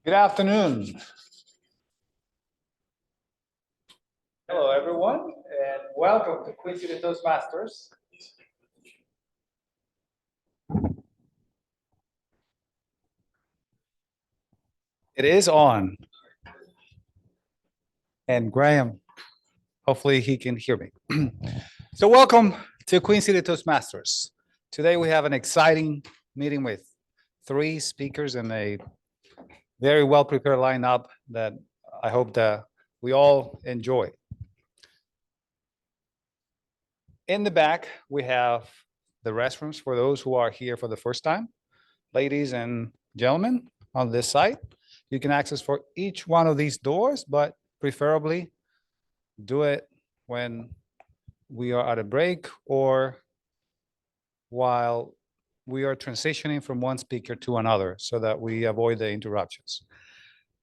Good afternoon. Hello, everyone, and welcome to Queen City Toastmasters. It is on. And Graham, hopefully he can hear me. So welcome to Queen City Toastmasters. Today we have an exciting meeting with 3 speakers and a very well-prepared lineup that I hope that we all enjoy. In the back, we have the restrooms for those who are here for the first time. Ladies and gentlemen, on this side, you can access for each one of these doors, but preferably do it when we are at a break or while we are transitioning from one speaker to another so that we avoid the interruptions.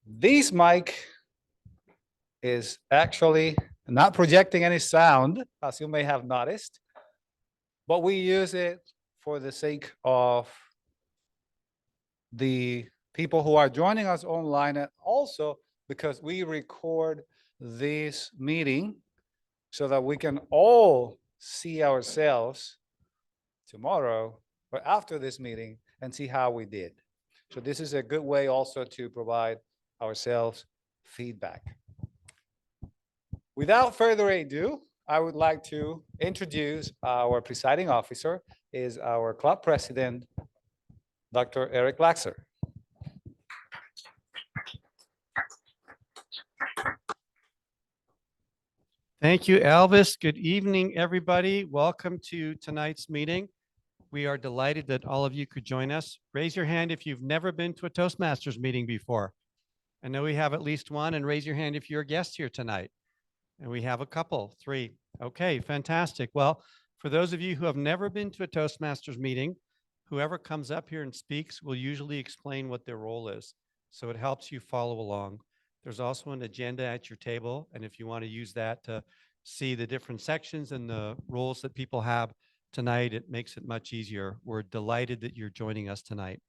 This mic is actually not projecting any sound, as you may have noticed, but we use it for the sake of the people who are joining us online, and also because we record this meeting so that we can all see ourselves tomorrow or after this meeting and see how we did. So this is a good way also to provide ourselves feedback. Without further ado, I would like to introduce our presiding officer, is our club president, Dr. Eric Laxer. Thank you, Elvis. Good evening, everybody. Welcome to tonight's meeting. We are delighted that all of you could join us. Raise your hand if you've never been to a Toastmasters meeting before. I know we have at least one, and raise your hand if you're a guest here tonight. And we have a couple, 3. Okay, fantastic. Well, for those of you who have never been to a Toastmasters meeting, whoever comes up here and speaks will usually explain what their role is. So it helps you follow along. There's also an agenda at your table. And if you want to use that to see the different sections and the roles that people have tonight, it makes it much easier. We're delighted that you're joining us tonight.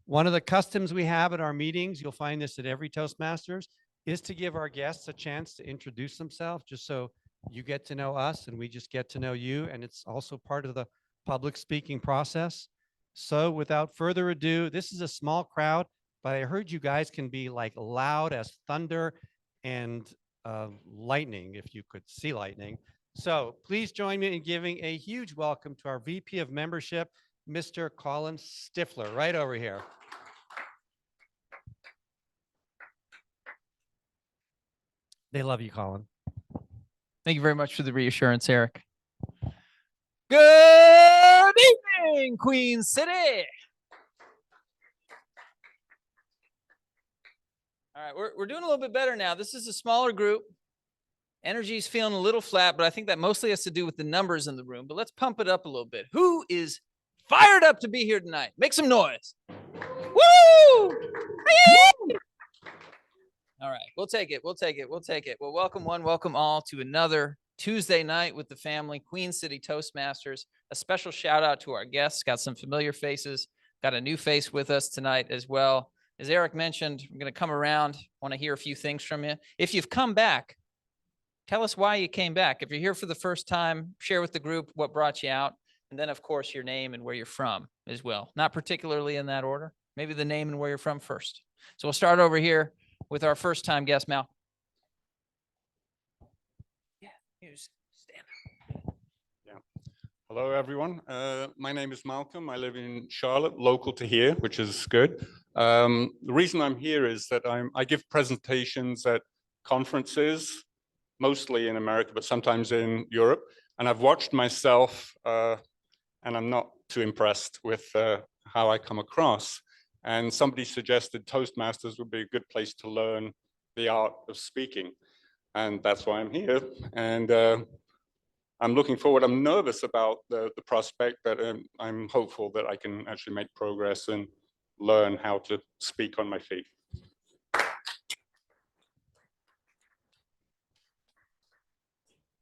One of the customs we have at our meetings, you'll find this at every Toastmasters, is to give our guests a chance to introduce themselves, just so you get to know us and we just get to know you. And it's also part of the public speaking process. So without further ado, this is a small crowd, but I heard you guys can be like loud as thunder and lightning, if you could see lightning. So please join me in giving a huge welcome to our VP of Membership, Mr. Colin Stifler, right over here. They love you, Colin. Thank you very much for the reassurance, Eric. Good evening, Queen City. All right, we're doing a little bit better now. This is a smaller group. Energy is feeling a little flat, but I think that mostly has to do with the numbers in the room. But let's pump it up a little bit. Who is fired up to be here tonight? Make some noise. Woo! All right, we'll take it. We'll take it. We'll take it. Well, welcome one, welcome all to another Tuesday night with the family, Queen City Toastmasters. A special shout out to our guests. Got some familiar faces. Got a new face with us tonight as well. As Eric mentioned, I'm going to come around. Want to hear a few things from you. If you've come back, tell us why you came back. If you're here for the first time, share with the group what brought you out. And then, of course, your name and where you're from as well. Not particularly in that order. Maybe the name and where you're from first. So we'll start over here with our first time guest, Mal. Yeah. Hello, everyone. My name is Malcolm. I live in Charlotte, local to here, which is good. The reason I'm here is that I give presentations at conferences, mostly in America, but sometimes in Europe. And I've watched myself, and I'm not too impressed with how I come across. And somebody suggested Toastmasters would be a good place to learn the art of speaking. And that's why I'm here. And I'm looking forward. I'm nervous about the prospect, but I'm hopeful that I can actually make progress and learn how to speak on my feet.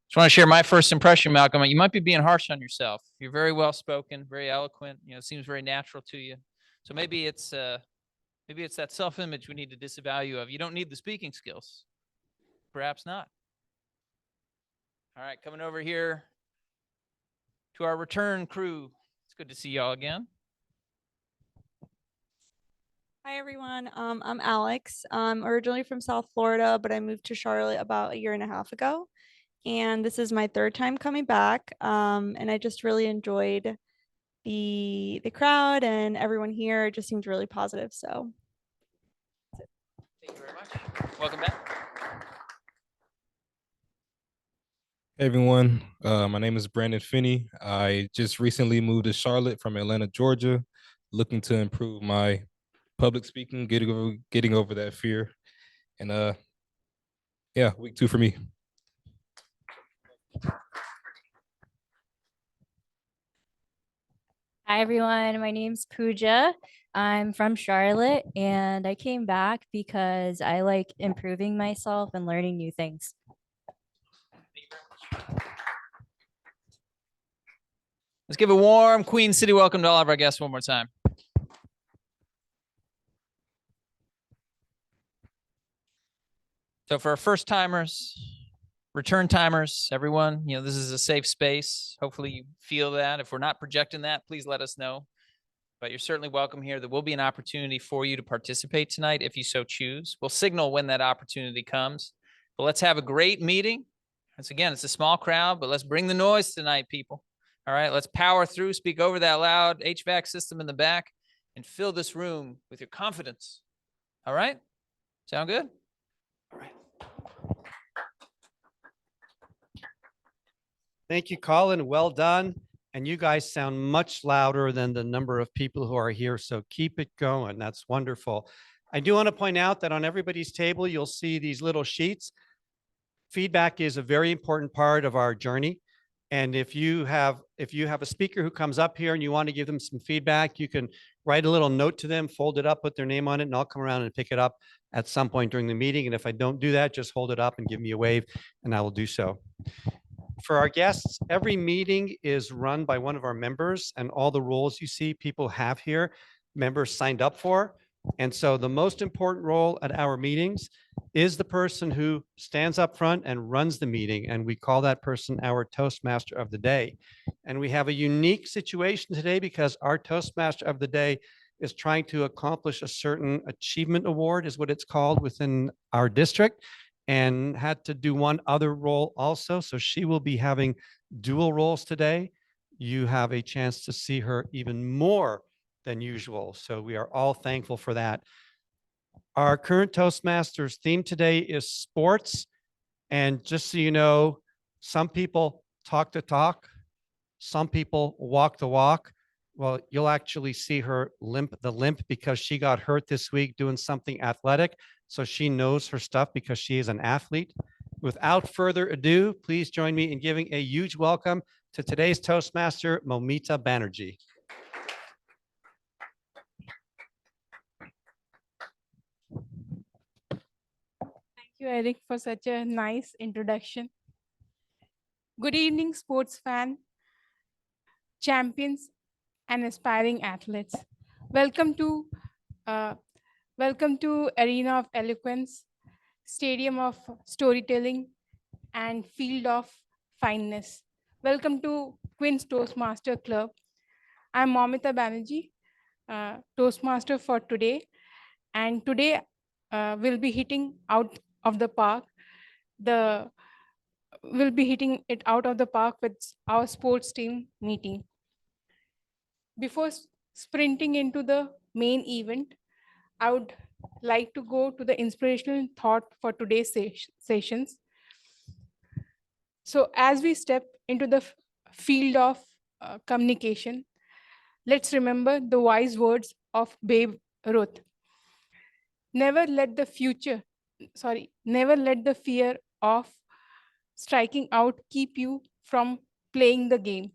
Just want to share my first impression, Malcolm. You might be being harsh on yourself. You're very well spoken, very eloquent. You know, it seems very natural to you. So maybe it's that self-image we need to disavow of. You don't need the speaking skills. Perhaps not. All right, coming over here to our return crew. It's good to see y'all again. Hi, everyone. I'm Alex. I'm originally from South Florida, but I moved to Charlotte about 1.5 years ago. And this is my third time coming back. And I just really enjoyed the crowd and everyone here. It just seemed really positive. So Thank you very much. Welcome back. Hey everyone, my name is Brandon Finney. I just recently moved to Charlotte from Atlanta, Georgia, looking to improve my public speaking, getting over that fear. And yeah, week 2 for me. Hi everyone, my name's Pooja. I'm from Charlotte and I came back because I like improving myself and learning new things. Let's give a warm Queen City welcome to all of our guests one more time. So for our first timers, return timers, everyone, you know, this is a safe space. Hopefully you feel that. If we're not projecting that, please let us know. But you're certainly welcome here. There will be an opportunity for you to participate tonight if you so choose. We'll signal when that opportunity comes. But let's have a great meeting. Once again, it's a small crowd, but let's bring the noise tonight, people. All right, let's power through, speak over that loud HVAC system in the back, and fill this room with your confidence. All right? Sound good? All right. Thank you, Colin. Well done. And you guys sound much louder than the number of people who are here. So keep it going. That's wonderful. I do want to point out that on everybody's table, you'll see these little sheets. Feedback is a very important part of our journey. And if you have a speaker who comes up here and you want to give them some feedback, you can write a little note to them, fold it up, put their name on it, and I'll come around and pick it up at some point during the meeting. And if I don't do that, just hold it up and give me a wave and I will do so. For our guests, every meeting is run by one of our members, and all the roles you see people have here, members signed up for. And so the most important role at our meetings is the person who stands up front and runs the meeting. And we call that person our Toastmaster of the day. And we have a unique situation today because our Toastmaster of the day is trying to accomplish a certain achievement award, is what it's called within our district, and had to do one other role also. So she will be having dual roles today. You have a chance to see her even more than usual. So we are all thankful for that. Our current Toastmasters theme today is sports. And just so you know, some people talk the talk, some people walk the walk. Well, you'll actually see her limp because she got hurt this week doing something athletic. So she knows her stuff because she is an athlete. Without further ado, please join me in giving a huge welcome to today's Toastmaster, Moumita Banerjee. Thank you, Eric, for such a nice introduction. Good evening, sports fan, champions, and aspiring athletes. Welcome to Arena of Eloquence, Stadium of Storytelling, and Field of Fineness. Welcome to Queen's Toastmaster Club. I'm Moumita Banerjee, Toastmaster for today. And today we'll be hitting out of the park. We'll be hitting it out of the park with our sports team meeting. Before sprinting into the main event, I would like to go to the inspirational thought for today's sessions. So as we step into the field of communication, let's remember the wise words of Babe Ruth. Never let the fear of striking out keep you from playing the game.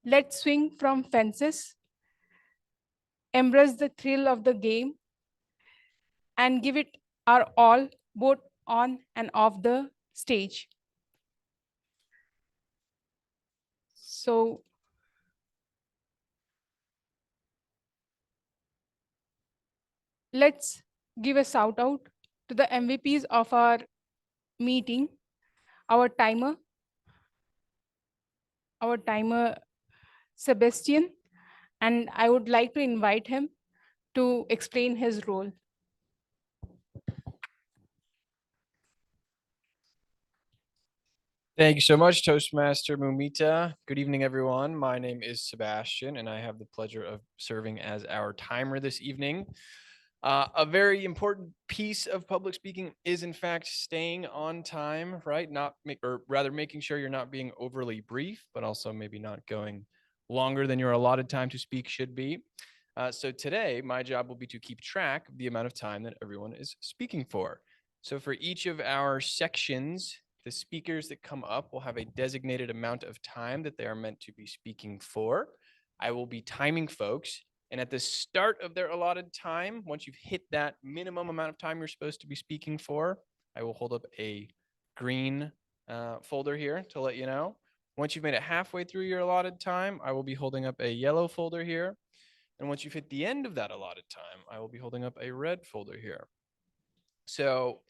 Let's swing from fences, embrace the thrill of the game, and give it our all, both on and off the stage. So let's give a shout out to the MVPs of our meeting, our timer Sebastian, and I would like to invite him to explain his role. Thank you so much, Toastmaster Moumita. Good evening, everyone. My name is Sebastian, and I have the pleasure of serving as our timer this evening. A very important piece of public speaking is, in fact, staying on time, right? Or rather, making sure you're not being overly brief, but also maybe not going longer than your allotted time to speak should be. So today, my job will be to keep track of the amount of time that everyone is speaking for. So for each of our sections, the speakers that come up will have a designated amount of time that they are meant to be speaking for. I will be timing folks. And at the start of their allotted time, once you've hit that minimum amount of time you're supposed to be speaking for, I will hold up a green folder here to let you know. Once you've made it halfway through your allotted time, I will be holding up a yellow folder here. And once you've hit the end of that allotted time, I will be holding up a red folder here. So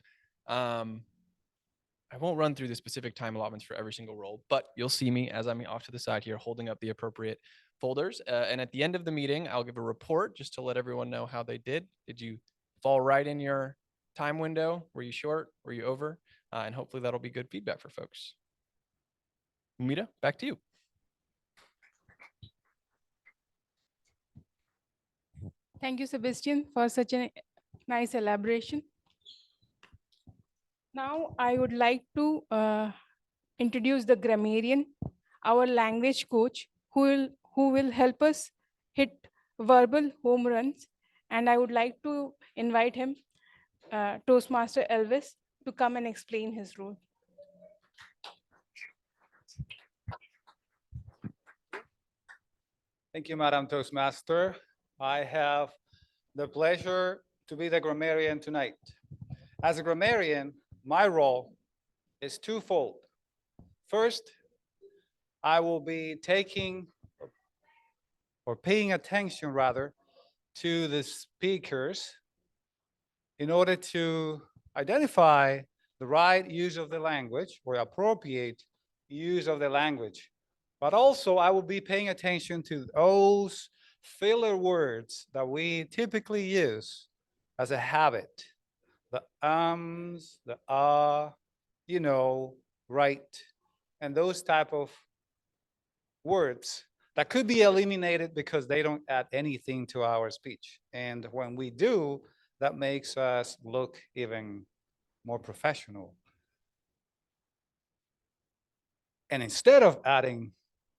I won't run through the specific time allotments for every single role, but you'll see me as I'm off to the side here holding up the appropriate folders. And at the end of the meeting, I'll give a report just to let everyone know how they did. Did you fall right in your time window? Were you short? Were you over? And hopefully that'll be good feedback for folks. Moumita, back to you. Thank you, Sebastian, for such a nice elaboration. Now, I would like to introduce the grammarian, our language coach, who will help us hit verbal home runs. And I would like to invite him, Toastmaster Elvis, to come and explain his role. Thank you, Madam Toastmaster. I have the pleasure to be the grammarian tonight. As a grammarian, my role is twofold. First, I will be taking or paying attention rather to the speakers in order to identify the right use of the language or appropriate use of the language. But also I will be paying attention to those filler words that we typically use as a habit. The ums, the you know, right, and those type of words that could be eliminated because they don't add anything to our speech. And when we do, that makes us look even more professional. And instead of adding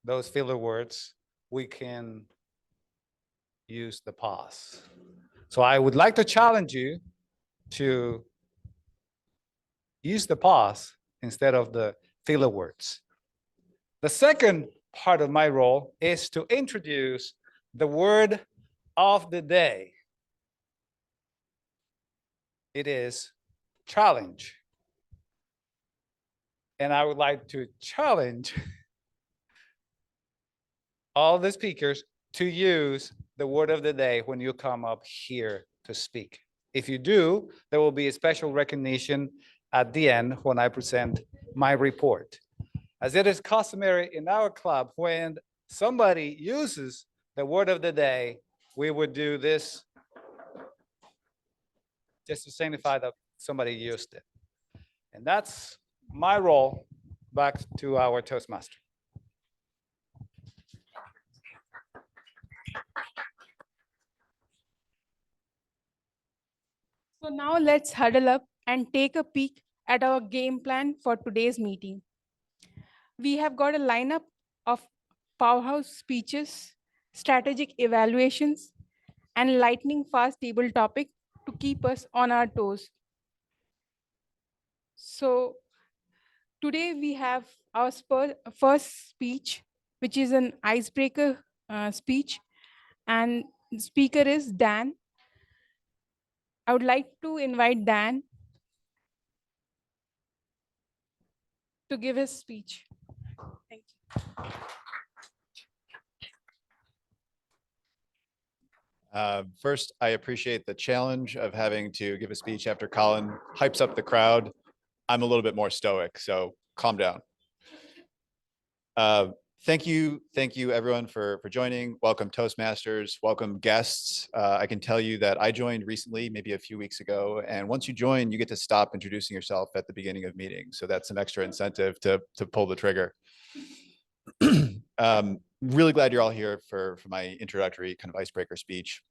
those filler words, we can use the pause. So I would like to challenge you to use the pause instead of the filler words. The second part of my role is to introduce the word of the day. It is challenge. And I would like to challenge all the speakers to use the word of the day when you come up here to speak. If you do, there will be a special recognition at the end when I present my report. As it is customary in our club, when somebody uses the word of the day, we would do this just to signify that somebody used it. And that's my role. Back to our Toastmaster. So now let's huddle up and take a peek at our game plan for today's meeting. We have got a lineup of powerhouse speeches, strategic evaluations, and lightning fast table topic to keep us on our toes. So today we have our first speech, which is an icebreaker speech, and the speaker is Dan. I would like to invite Dan to give his speech. Thank you. First, I appreciate the challenge of having to give a speech after Colin hypes up the crowd. I'm a little bit more stoic, so calm down. Thank you everyone for joining. Welcome Toastmasters, welcome guests. I can tell you that I joined recently, maybe a few weeks ago, and once you join, you get to stop introducing yourself at the beginning of meetings. So that's some extra incentive to pull the trigger. Really glad you're all here for my introductory kind of icebreaker speech.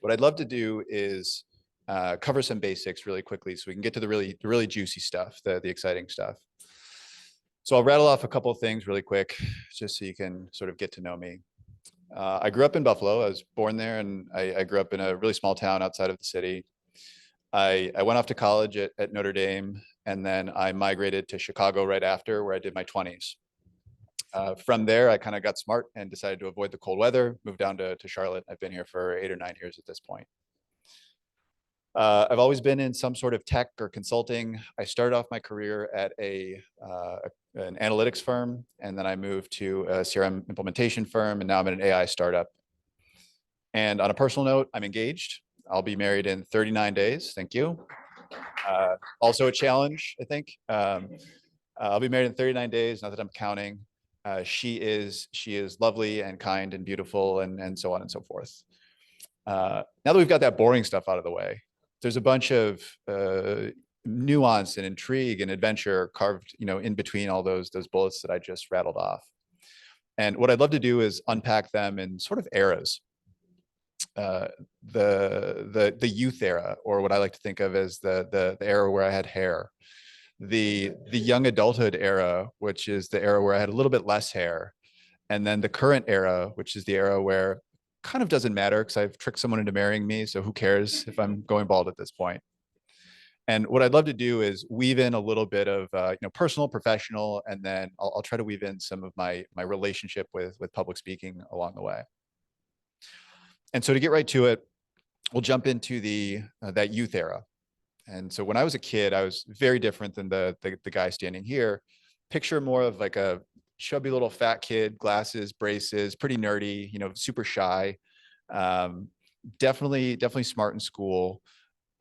What I'd love to do is cover some basics really quickly so we can get to the really juicy stuff, the exciting stuff. So I'll rattle off a couple of things really quick, just so you can sort of get to know me. I grew up in Buffalo. I was born there, and I grew up in a really small town outside of the city. I went off to college at Notre Dame, and then I migrated to Chicago right after, where I did my 20s. From there, I kind of got smart and decided to avoid the cold weather, moved down to Charlotte. I've been here for 8 or 9 years at this point. I've always been in some sort of tech or consulting. I started off my career at an analytics firm, and then I moved to a CRM implementation firm, and now I'm at an AI startup. And on a personal note, I'm engaged. I'll be married in 39 days. Thank you. Also a challenge, I think. I'll be married in 39 days, not that I'm counting. She is lovely and kind and beautiful and so on and so forth. Now that we've got that boring stuff out of the way, there's a bunch of nuance and intrigue and adventure carved, in between all those bullets that I just rattled off. And what I'd love to do is unpack them in sort of eras. The youth era, or what I like to think of as the era where I had hair. The young adulthood era, which is the era where I had a little bit less hair, and then the current era, which is the era where kind of doesn't matter because I've tricked someone into marrying me, so who cares if I'm going bald at this point. And what I'd love to do is weave in a little bit of personal, professional, and then I'll try to weave in some of my relationship with public speaking along the way. And so to get right to it, we'll jump into that youth era. And so when I was a kid, I was very different than the guy standing here. Picture more of like a chubby little fat kid, glasses, braces, pretty nerdy, super shy, definitely smart in school.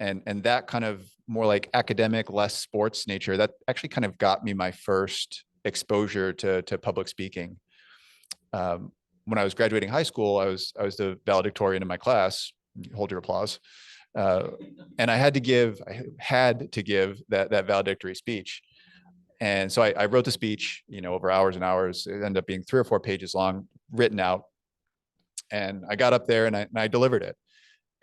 And that kind of more like academic, less sports nature, that actually kind of got me my first exposure to public speaking. When I was graduating high school, I was the valedictorian in my class. Hold your applause. And I had to give that valedictory speech. And so I wrote the speech, over hours and hours. It ended up being 3 or 4 pages long, written out. And I got up there and I delivered it.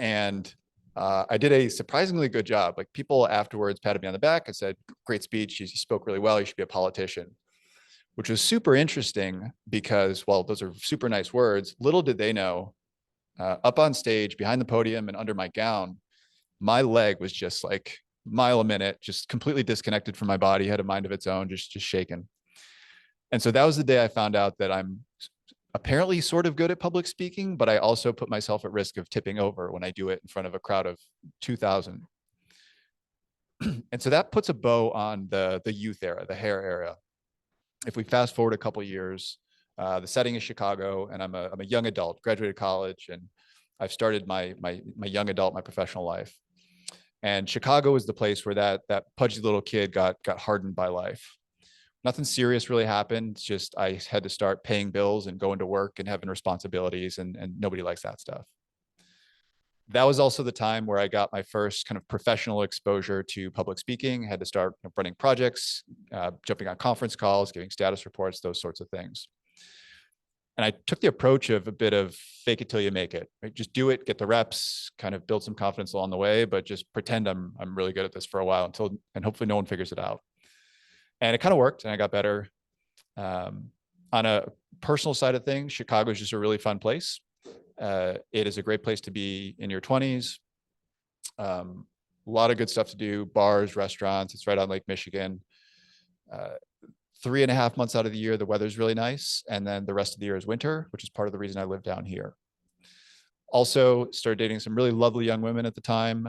And I did a surprisingly good job. Like, people afterwards patted me on the back and said, "Great speech. You spoke really well. You should be a politician," which was super interesting because, while those are super nice words, little did they know, up on stage, behind the podium and under my gown, my leg was just like mile a minute, just completely disconnected from my body, had a mind of its own, just shaking. And so that was the day I found out that I'm apparently sort of good at public speaking, but I also put myself at risk of tipping over when I do it in front of a crowd of 2,000. And so that puts a bow on the youth era, the hair era. If we fast forward a couple years, the setting is Chicago, and I'm a young adult, graduated college, and I've started my young adult, my professional life. And Chicago is the place where that pudgy little kid got hardened by life. Nothing serious really happened. It's just I had to start paying bills and going to work and having responsibilities, and nobody likes that stuff. That was also the time where I got my first kind of professional exposure to public speaking. I had to start running projects, jumping on conference calls, giving status reports, those sorts of things. And I took the approach of a bit of fake it till you make it, right? Just do it, get the reps, kind of build some confidence along the way, but just pretend I'm really good at this for a while and hopefully no one figures it out. And it kind of worked, and I got better. On a personal side of things, Chicago is just a really fun place. It is a great place to be in your 20s. A lot of good stuff to do, bars, restaurants. It's right on Lake Michigan. 3.5 months out of the year, the weather's really nice. And then the rest of the year is winter, which is part of the reason I live down here. Also started dating some really lovely young women at the time.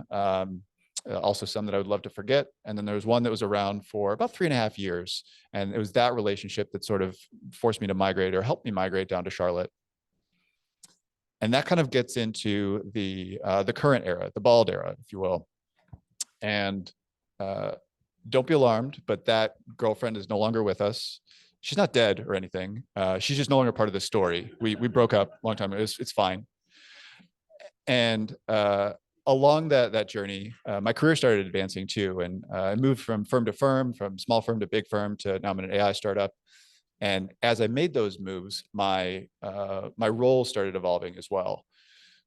Also some that I would love to forget. And then there was one that was around for about 3.5 years. And it was that relationship that sort of forced me to migrate, or helped me migrate down to Charlotte. And that kind of gets into the current era, the bald era, if you will. And don't be alarmed, but that girlfriend is no longer with us. She's not dead or anything. She's just no longer part of the story. We broke up a long time ago. It's fine. And along that journey, my career started advancing too. And I moved from firm to firm, from small firm to big firm, to now I'm in an AI startup. And as I made those moves, my role started evolving as well.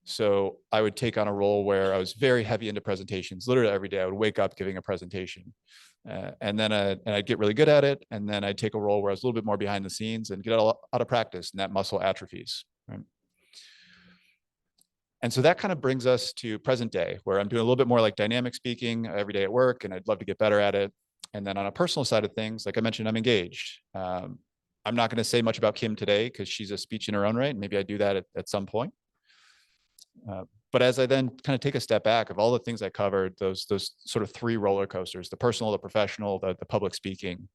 So I would take on a role where I was very heavy into presentations. Literally every day I would wake up giving a presentation. And then I'd get really good at it. And then I'd take a role where I was a little bit more behind the scenes and get out of practice, and that muscle atrophies. Right? And so that kind of brings us to present day, where I'm doing a little bit more like dynamic speaking every day at work, and I'd love to get better at it. And then on a personal side of things, like I mentioned, I'm engaged. I'm not going to say much about Kim today because she's a speech in her own right. Maybe I do that at some point. But as I then kind of take a step back of all the things I covered, those sort of three roller coasters, the personal, the professional, the public speaking,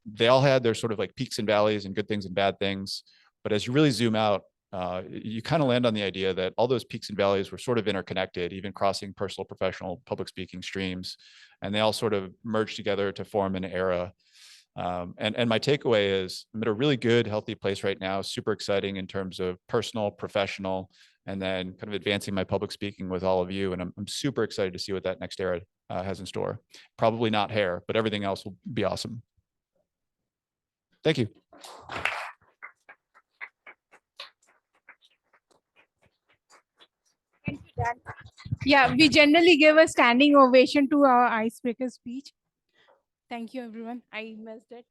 they all had their sort of like peaks and valleys and good things and bad things. But as you really zoom out, you kind of land on the idea that all those peaks and valleys were sort of interconnected, even crossing personal, professional, public speaking streams. And they all sort of merged together to form an era. And my takeaway is I'm at a really good, healthy place right now, super exciting in terms of personal, professional, and then kind of advancing my public speaking with all of you. And I'm super excited to see what that next era has in store. Probably not hair, but everything else will be awesome. Thank you. Thank you, Dan. Yeah, we generally give a standing ovation to our icebreaker speech. Thank you, everyone. I missed it.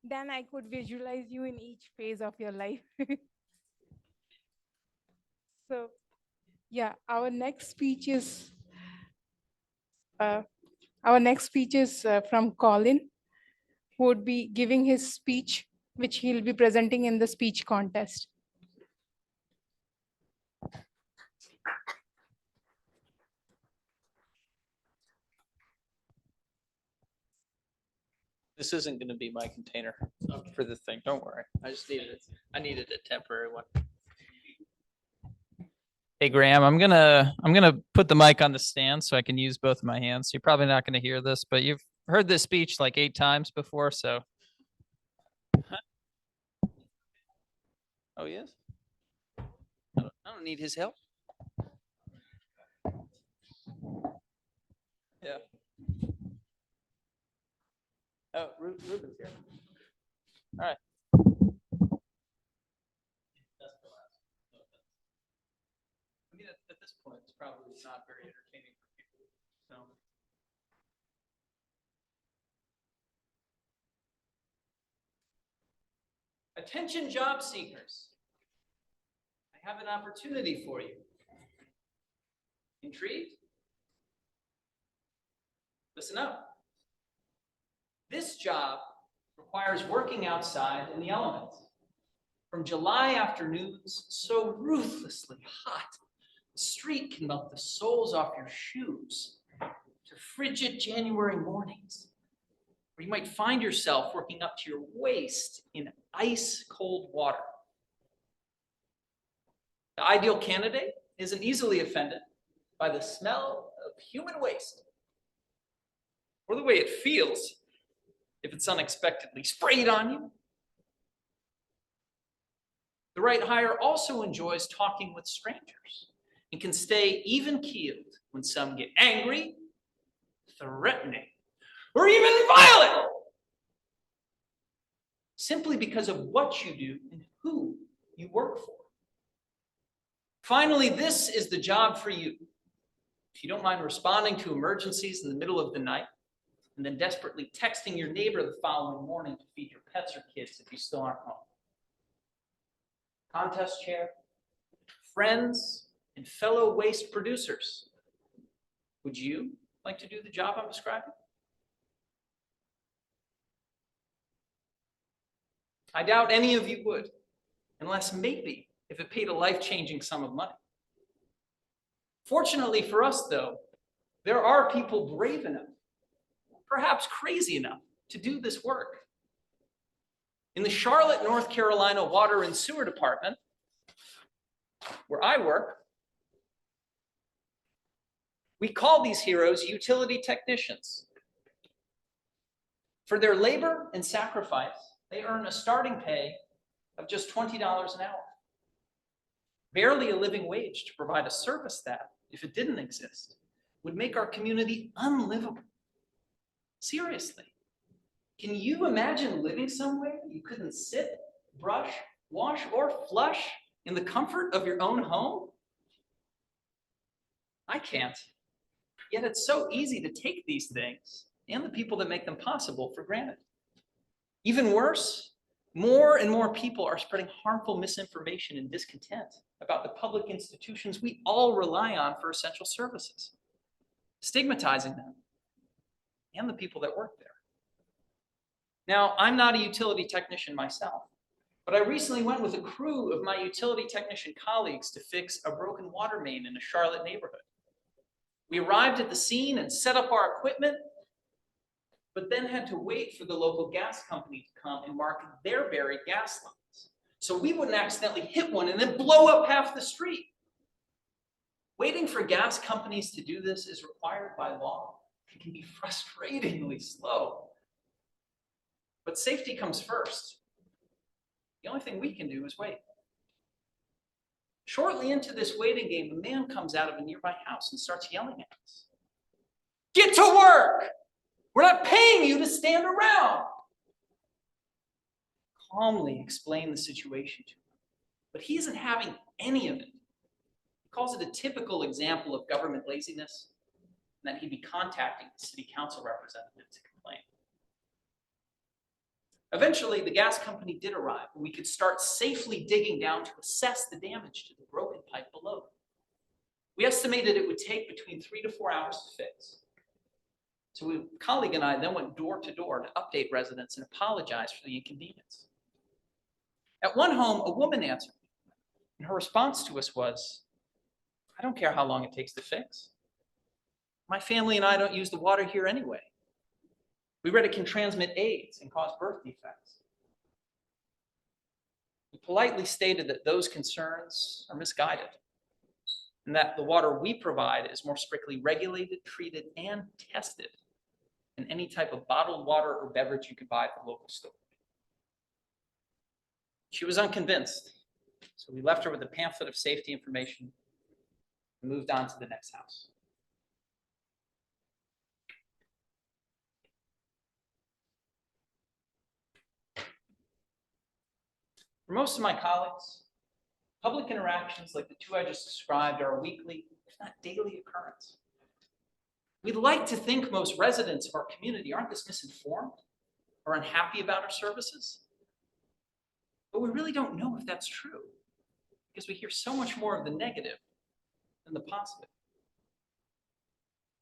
Then I could visualize you in each phase of your life. So, yeah, our next speech is from Colin, who would be giving his speech, which he'll be presenting in the speech contest. This isn't going to be my container for the thing. Don't worry. I just needed it. I needed a temporary one. Hey Graham, I'm gonna put the mic on the stand so I can use both of my hands. You're probably not gonna hear this, but you've heard this speech like 8 times before, so. Oh, he is? I don't need his help. Yeah. Oh, Ruben's here. All right. I mean, at this point, it's probably not very entertaining for people. So. Attention job seekers. I have an opportunity for you. Intrigued? Listen up. This job requires working outside in the elements. From July afternoons so ruthlessly hot, the street can melt the soles off your shoes, to frigid January mornings, where you might find yourself working up to your waist in ice cold water. The ideal candidate isn't easily offended by the smell of human waste or the way it feels if it's unexpectedly sprayed on you. The right hire also enjoys talking with strangers and can stay even-keeled when some get angry, threatening, or even violent, simply because of what you do and who you work for. Finally, this is the job for you. If you don't mind responding to emergencies in the middle of the night, and then desperately texting your neighbor the following morning to feed your pets or kids if you still aren't home. Contest chair, friends, and fellow waste producers, would you like to do the job I'm describing? I doubt any of you would, unless maybe if it paid a life-changing sum of money. Fortunately for us, though, there are people brave enough, perhaps crazy enough, to do this work. In the Charlotte, North Carolina Water and Sewer Department, where I work, we call these heroes utility technicians. For their labor and sacrifice, they earn a starting pay of just $20 an hour. Barely a living wage to provide a service that, if it didn't exist, would make our community unlivable. Seriously. Can you imagine living somewhere you couldn't sit, brush, wash, or flush in the comfort of your own home? I can't. Yet it's so easy to take these things and the people that make them possible for granted. Even worse, more and more people are spreading harmful misinformation and discontent about the public institutions we all rely on for essential services, stigmatizing them and the people that work there. Now, I'm not a utility technician myself, but I recently went with a crew of my utility technician colleagues to fix a broken water main in a Charlotte neighborhood. We arrived at the scene and set up our equipment, but then had to wait for the local gas company to come and mark their buried gas lines, so we wouldn't accidentally hit one and then blow up half the street. Waiting for gas companies to do this is required by law. It can be frustratingly slow. But safety comes first. The only thing we can do is wait. Shortly into this waiting game, a man comes out of a nearby house and starts yelling at us. Get to work! We're not paying you to stand around. Calmly explain the situation to him, but he isn't having any of it. He calls it a typical example of government laziness, and that he'd be contacting the city council representative to complain. Eventually, the gas company did arrive, and we could start safely digging down to assess the damage to the broken pipe below. We estimated it would take between 3 to 4 hours to fix. So a colleague and I then went door to door to update residents and apologize for the inconvenience. At one home, a woman answered, and her response to us was, I don't care how long it takes to fix. My family and I don't use the water here anyway. We read it can transmit AIDS and cause birth defects. We politely stated that those concerns are misguided, and that the water we provide is more strictly regulated, treated, and tested than any type of bottled water or beverage you could buy at the local store. She was unconvinced, so we left her with a pamphlet of safety information and moved on to the next house. For most of my colleagues, public interactions like the two I just described are a weekly, if not daily occurrence. We'd like to think most residents of our community aren't this misinformed or unhappy about our services, but we really don't know if that's true because we hear so much more of the negative than the positive.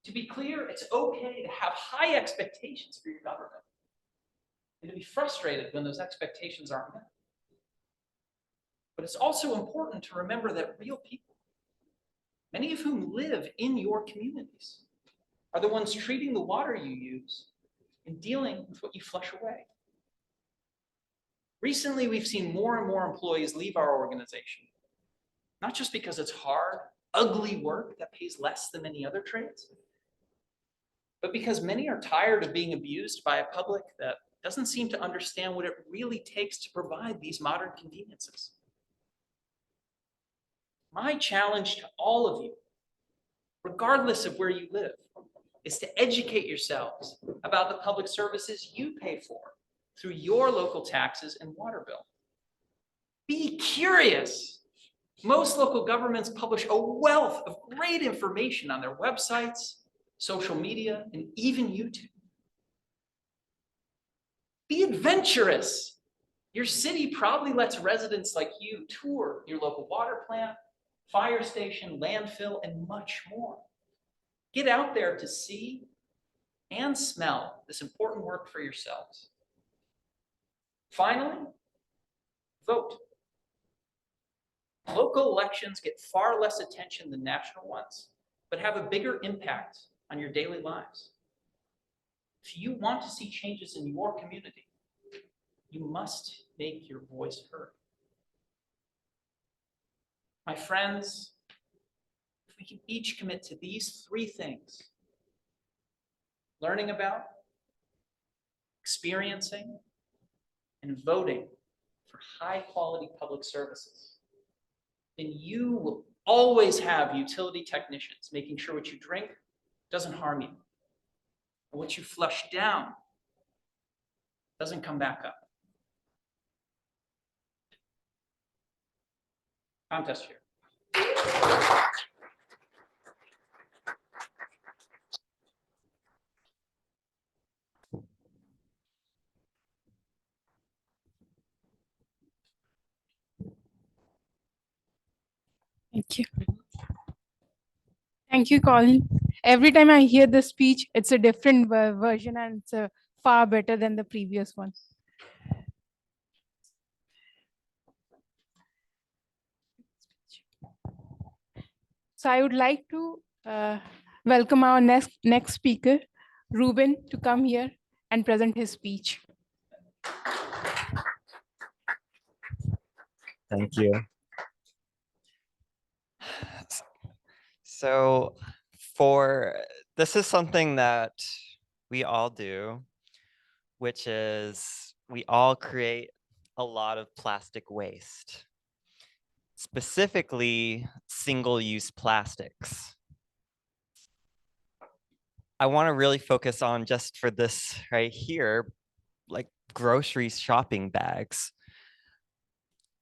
To be clear, it's okay to have high expectations for your government and to be frustrated when those expectations aren't met. But it's also important to remember that real people, many of whom live in your communities, are the ones treating the water you use and dealing with what you flush away. Recently, we've seen more and more employees leave our organization, not just because it's hard, ugly work that pays less than many other trades, but because many are tired of being abused by a public that doesn't seem to understand what it really takes to provide these modern conveniences. My challenge to all of you, regardless of where you live, is to educate yourselves about the public services you pay for through your local taxes and water bill. Be curious. Most local governments publish a wealth of great information on their websites, social media, and even YouTube. Be adventurous. Your city probably lets residents like you tour your local water plant, fire station, landfill, and much more. Get out there to see and smell this important work for yourselves. Finally, vote. Local elections get far less attention than national ones, but have a bigger impact on your daily lives. If you want to see changes in your community, You must make your voice heard. My friends, if we can each commit to these three things: learning about, experiencing, and voting for high-quality public services, then you will always have utility technicians making sure what you drink doesn't harm you, and what you flush down doesn't come back up. Contest here. Thank you. Thank you, Colin. Every time I hear the speech, it's a different version and it's far better than the previous one. So I would like to welcome our next speaker, Ruben, to come here and present his speech. Thank you. So this is something that we all do, which is we all create a lot of plastic waste, specifically single-use plastics. I want to really focus on, just for this right here, like grocery shopping bags.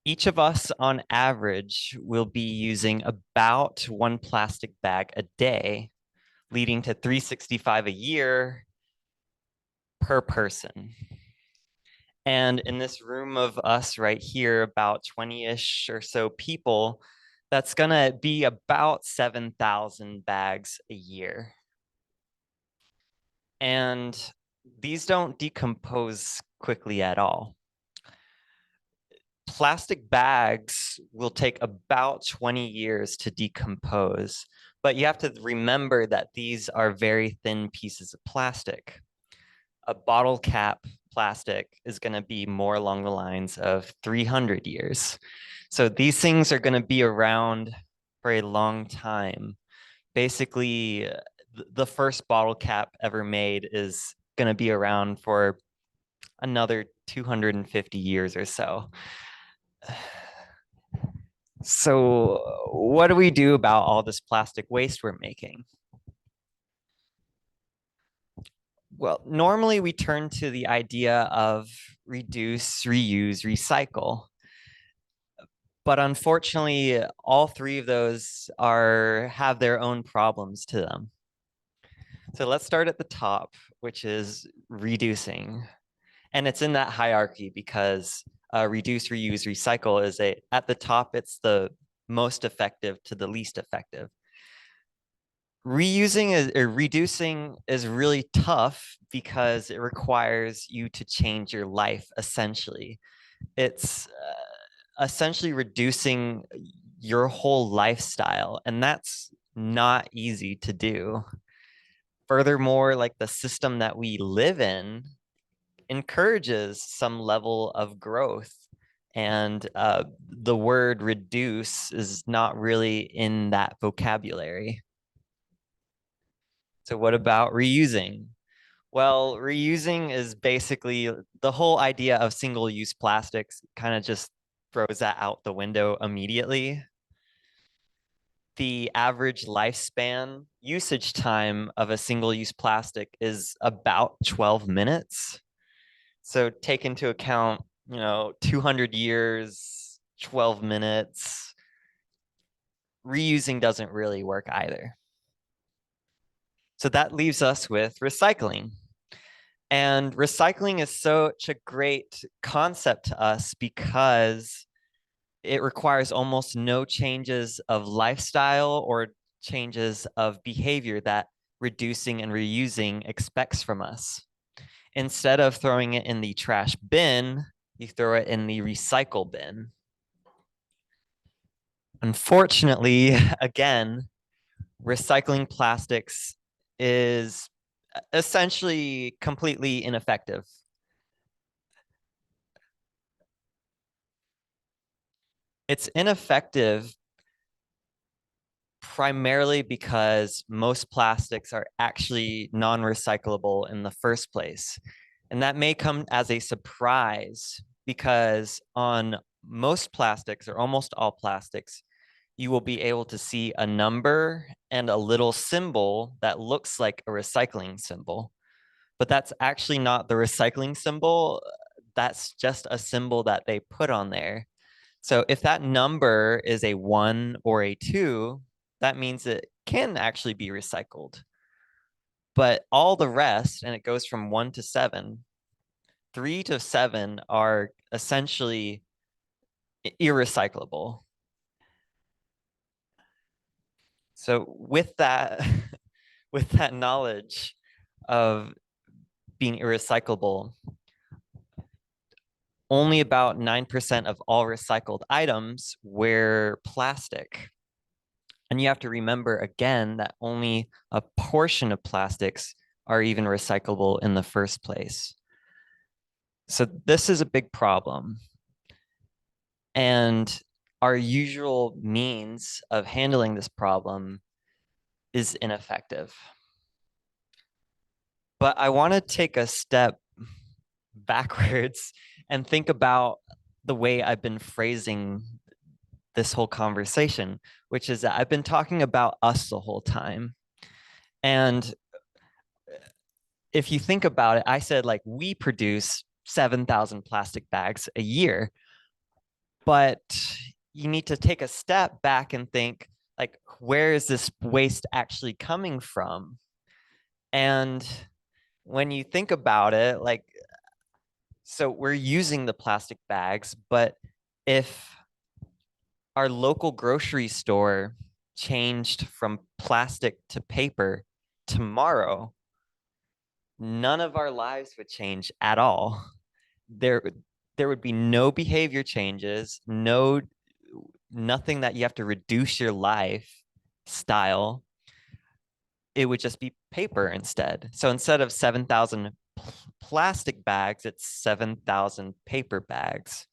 Each of us on average will be using about one plastic bag a day, leading to 365 a year per person. And in this room of us right here, about 20-ish or so people, that's gonna be about 7,000 bags a year. And these don't decompose quickly at all. Plastic bags will take about 20 years to decompose, but you have to remember that these are very thin pieces of plastic. A bottle cap plastic is going to be more along the lines of 300 years. So these things are going to be around for a long time. Basically, the first bottle cap ever made is going to be around for another 250 years or so. So what do we do about all this plastic waste we're making? Well, normally we turn to the idea of reduce, reuse, recycle. But unfortunately, all three of those have their own problems to them. So let's start at the top, which is reducing. And it's in that hierarchy because reduce, reuse, recycle is at the top, it's the most effective to the least effective. Reducing is really tough because it requires you to change your life, essentially. It's essentially reducing your whole lifestyle, and that's not easy to do. Furthermore, like the system that we live in encourages some level of growth, and the word reduce is not really in that vocabulary. So what about reusing? Well, reusing is basically the whole idea of single-use plastics kind of just throws that out the window immediately. The average lifespan usage time of a single-use plastic is about 12 minutes. So take into account, 200 years, 12 minutes. Reusing doesn't really work either. So that leaves us with recycling. And recycling is such a great concept to us because it requires almost no changes of lifestyle or changes of behavior that reducing and reusing expects from us. Instead of throwing it in the trash bin, you throw it in the recycle bin. Unfortunately, again, recycling plastics is essentially completely ineffective. It's ineffective primarily because most plastics are actually non-recyclable in the first place. And that may come as a surprise because on most plastics or almost all plastics, you will be able to see a number and a little symbol that looks like a recycling symbol. But that's actually not the recycling symbol. That's just a symbol that they put on there. So if that number is a 1 or a 2, that means it can actually be recycled. But all the rest, and it goes from 1 to 7, 3 to 7 are essentially irrecyclable. So with that, with that knowledge of being irrecyclable, only about 9% of all recycled items were plastic. And you have to remember again that only a portion of plastics are even recyclable in the first place. So this is a big problem. And our usual means of handling this problem is ineffective. But I want to take a step backwards and think about the way I've been phrasing this whole conversation, which is that I've been talking about us the whole time. And if you think about it, I said like we produce 7,000 plastic bags a year, but you need to take a step back and think like, where is this waste actually coming from? And when you think about it, like, so we're using the plastic bags, but if our local grocery store changed from plastic to paper tomorrow, none of our lives would change at all. There would be no behavior changes, nothing that you have to reduce your lifestyle. It would just be paper instead. So instead of 7,000 plastic bags, it's 7,000 paper bags.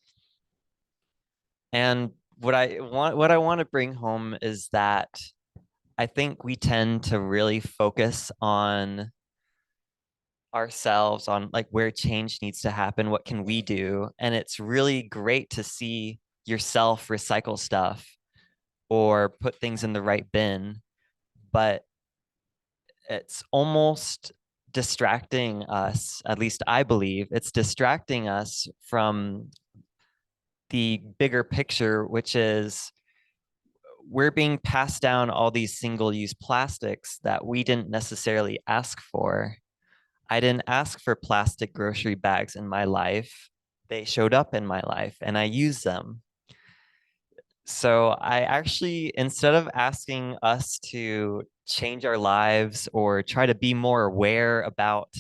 And what I want to bring home is that I think we tend to really focus on ourselves, on like where change needs to happen, what can we do? And it's really great to see yourself recycle stuff or put things in the right bin, but it's almost distracting us, at least I believe it's distracting us from the bigger picture, which is we're being passed down all these single-use plastics that we didn't necessarily ask for. I didn't ask for plastic grocery bags in my life. They showed up in my life and I use them. So I actually, instead of asking us to change our lives or try to be more aware about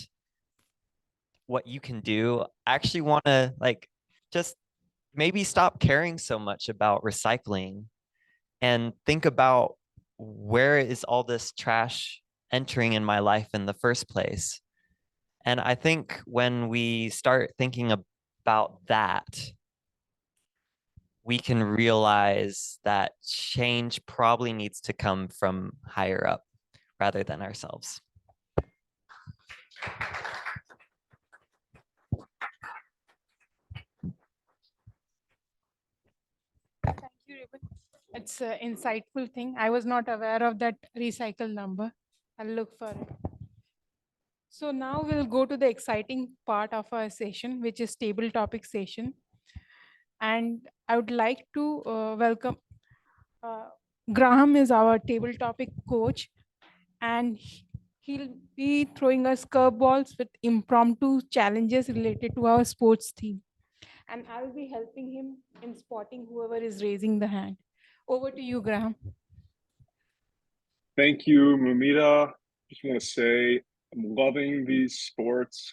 what you can do, I actually want to like just maybe stop caring so much about recycling and think about where is all this trash entering in my life in the first place. And I think when we start thinking about that, we can realize that change probably needs to come from higher up rather than ourselves. Thank you, Ribbon. It's an insightful thing. I was not aware of that recycle number. I'll look for it. So now we'll go to the exciting part of our session, which is table topic session. And I would like to welcome Graham is our table topic coach, and he'll be throwing us curveballs with impromptu challenges related to our sports theme. And I'll be helping him in spotting whoever is raising the hand. Over to you, Graham. Thank you, Moumita. Just want to say I'm loving these sports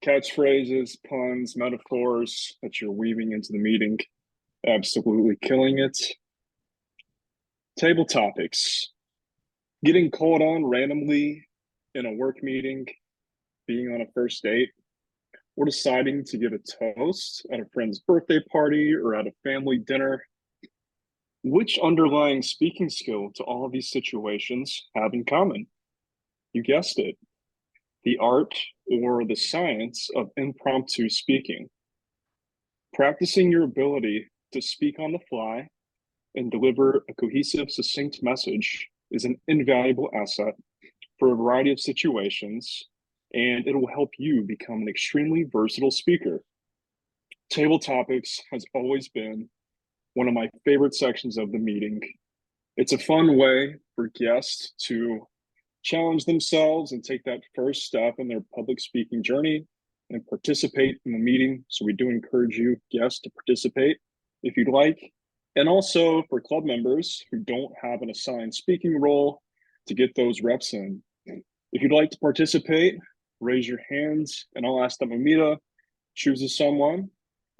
catchphrases, puns, metaphors that you're weaving into the meeting. Absolutely killing it. Table topics. Getting called on randomly in a work meeting, being on a first date. or deciding to give a toast at a friend's birthday party or at a family dinner, which underlying speaking skill do all of these situations have in common? You guessed it, the art or the science of impromptu speaking. Practicing your ability to speak on the fly and deliver a cohesive, succinct message is an invaluable asset for a variety of situations, and it will help you become an extremely versatile speaker. Table topics has always been one of my favorite sections of the meeting. It's a fun way for guests to challenge themselves and take that first step in their public speaking journey and participate in the meeting. So we do encourage you, guests, to participate if you'd like. And also for club members who don't have an assigned speaking role, to get those reps in. If you'd like to participate, raise your hands and I'll ask that Moumita chooses someone,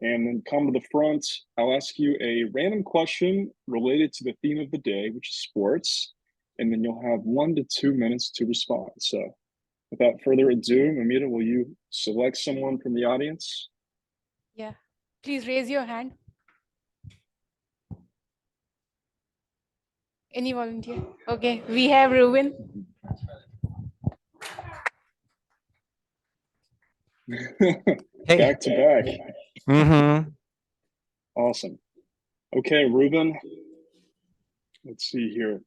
and then come to the front. I'll ask you a random question related to the theme of the day, which is sports, and then you'll have 1 to 2 minutes to respond. So without further ado, Moumita, will you select someone from the audience? Yeah, please raise your hand. Any volunteer? Okay, we have Ruben. Hey. Back to back. Mm-hmm. Awesome. Okay, Ruben, let's see here.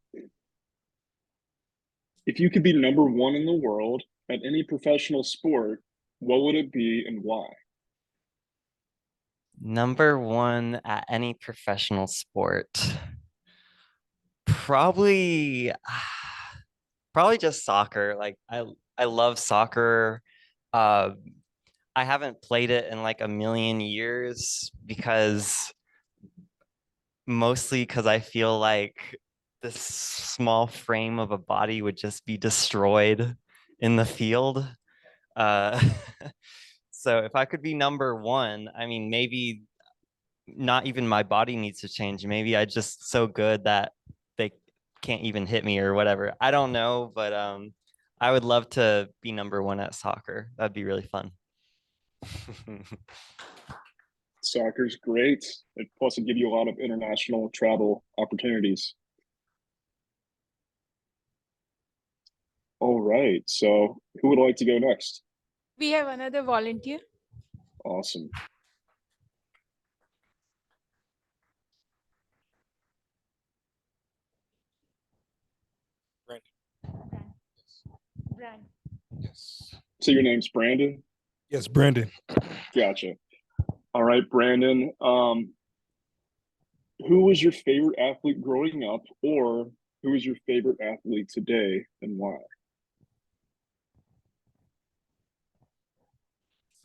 If you could be number one in the world at any professional sport, what would it be and why? Number one at any professional sport. Probably just soccer. Like I love soccer. Uh, I haven't played it in like a million years mostly because I feel like this small frame of a body would just be destroyed in the field. So if I could be number one, I mean, maybe not even my body needs to change. Maybe I just so good that they can't even hit me or whatever. I don't know, but I would love to be number one at soccer. That'd be really fun. Soccer's great. Plus, it gives you a lot of international travel opportunities. All right. So, who would like to go next? We have another volunteer. Awesome. Brand. Yes. So, your name's Brandon? Yes, Brandon. Gotcha. All right, Brandon. Who was your favorite athlete growing up, or who is your favorite athlete today and why?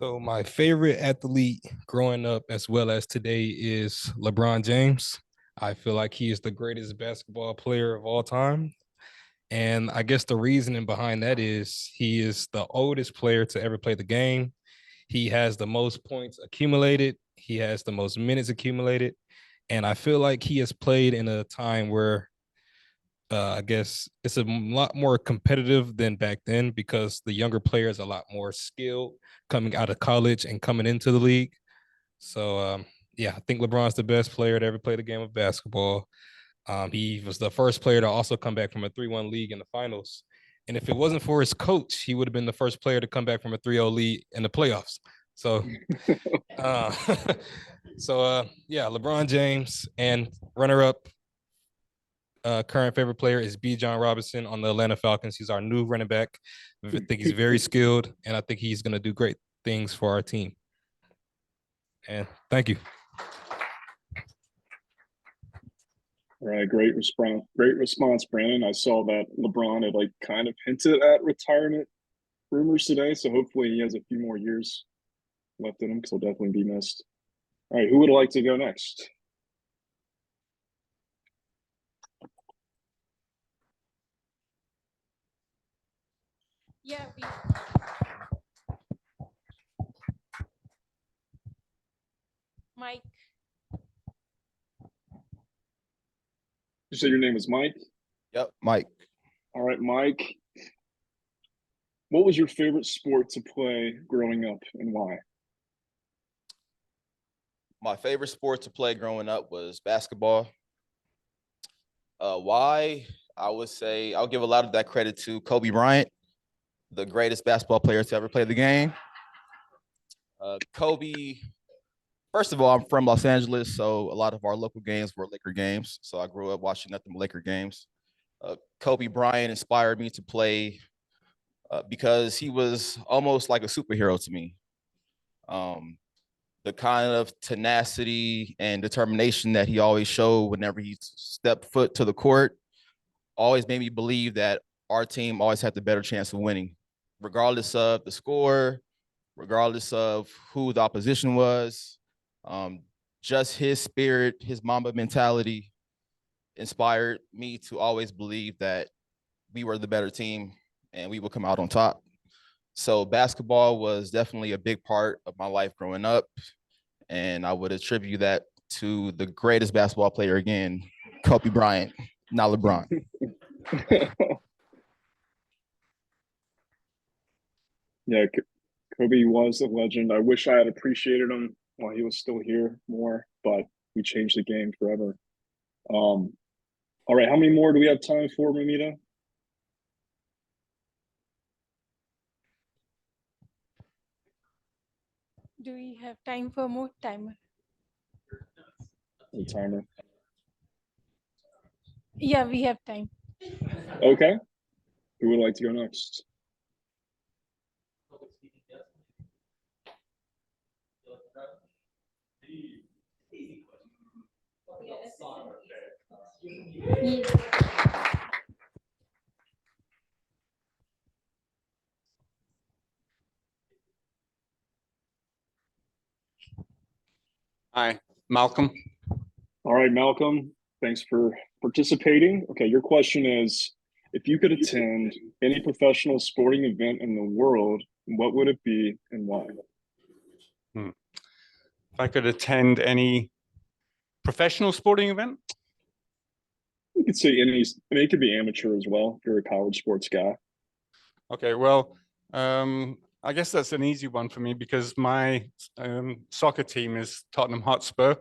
So my favorite athlete growing up as well as today is LeBron James. I feel like he is the greatest basketball player of all time. And I guess the reasoning behind that is he is the oldest player to ever play the game. He has the most points accumulated. He has the most minutes accumulated. And I feel like he has played in a time where I guess it's a lot more competitive than back then because the younger players are a lot more skilled coming out of college and coming into the league. So, yeah, I think LeBron's the best player to ever play the game of basketball. He was the first player to also come back from a 3-1 league in the finals. And if it wasn't for his coach, he would have been the first player to come back from a 3-0 lead in the playoffs. So, yeah, LeBron James, and runner-up current favorite player is B. John Robinson on the Atlanta Falcons. He's our new running back. I think he's very skilled, and I think he's going to do great things for our team. And thank you. All right, great response. Great response, Brandon. I saw that LeBron had like kind of hinted at retirement rumors today, so hopefully he has a few more years left in him because he'll definitely be missed. All right, who would like to go next? Yeah. Mike. You say your name is Mike? Yep, Mike. All right, Mike. What was your favorite sport to play growing up and why? My favorite sport to play growing up was basketball. Why? I would say I'll give a lot of that credit to Kobe Bryant, the greatest basketball player to ever play the game. Kobe, first of all, I'm from Los Angeles, so a lot of our local games were Laker games. So I grew up watching nothing but Laker games. Kobe Bryant inspired me to play because he was almost like a superhero to me. The kind of tenacity and determination that he always showed whenever he stepped foot to the court always made me believe that our team always had the better chance of winning, regardless of the score, regardless of who the opposition was. Just his spirit, his Mamba mentality inspired me to always believe that we were the better team and we would come out on top. So basketball was definitely a big part of my life growing up. And I would attribute that to the greatest basketball player again, Kobe Bryant, not LeBron. Yeah, Kobe was a legend. I wish I had appreciated him while he was still here more, but we changed the game forever. All right, how many more do we have time for, Moumita? Do we have time for more timer? The timer. Yeah, we have time. Okay. Who would like to go next? Hi, Malcolm. All right, Malcolm, thanks for participating. Okay, your question is, if you could attend any professional sporting event in the world, what would it be and why? If I could attend any professional sporting event? You could say any, I mean, it could be amateur as well, if you're a college sports guy. Okay, well, I guess that's an easy one for me because my soccer team is Tottenham Hotspur.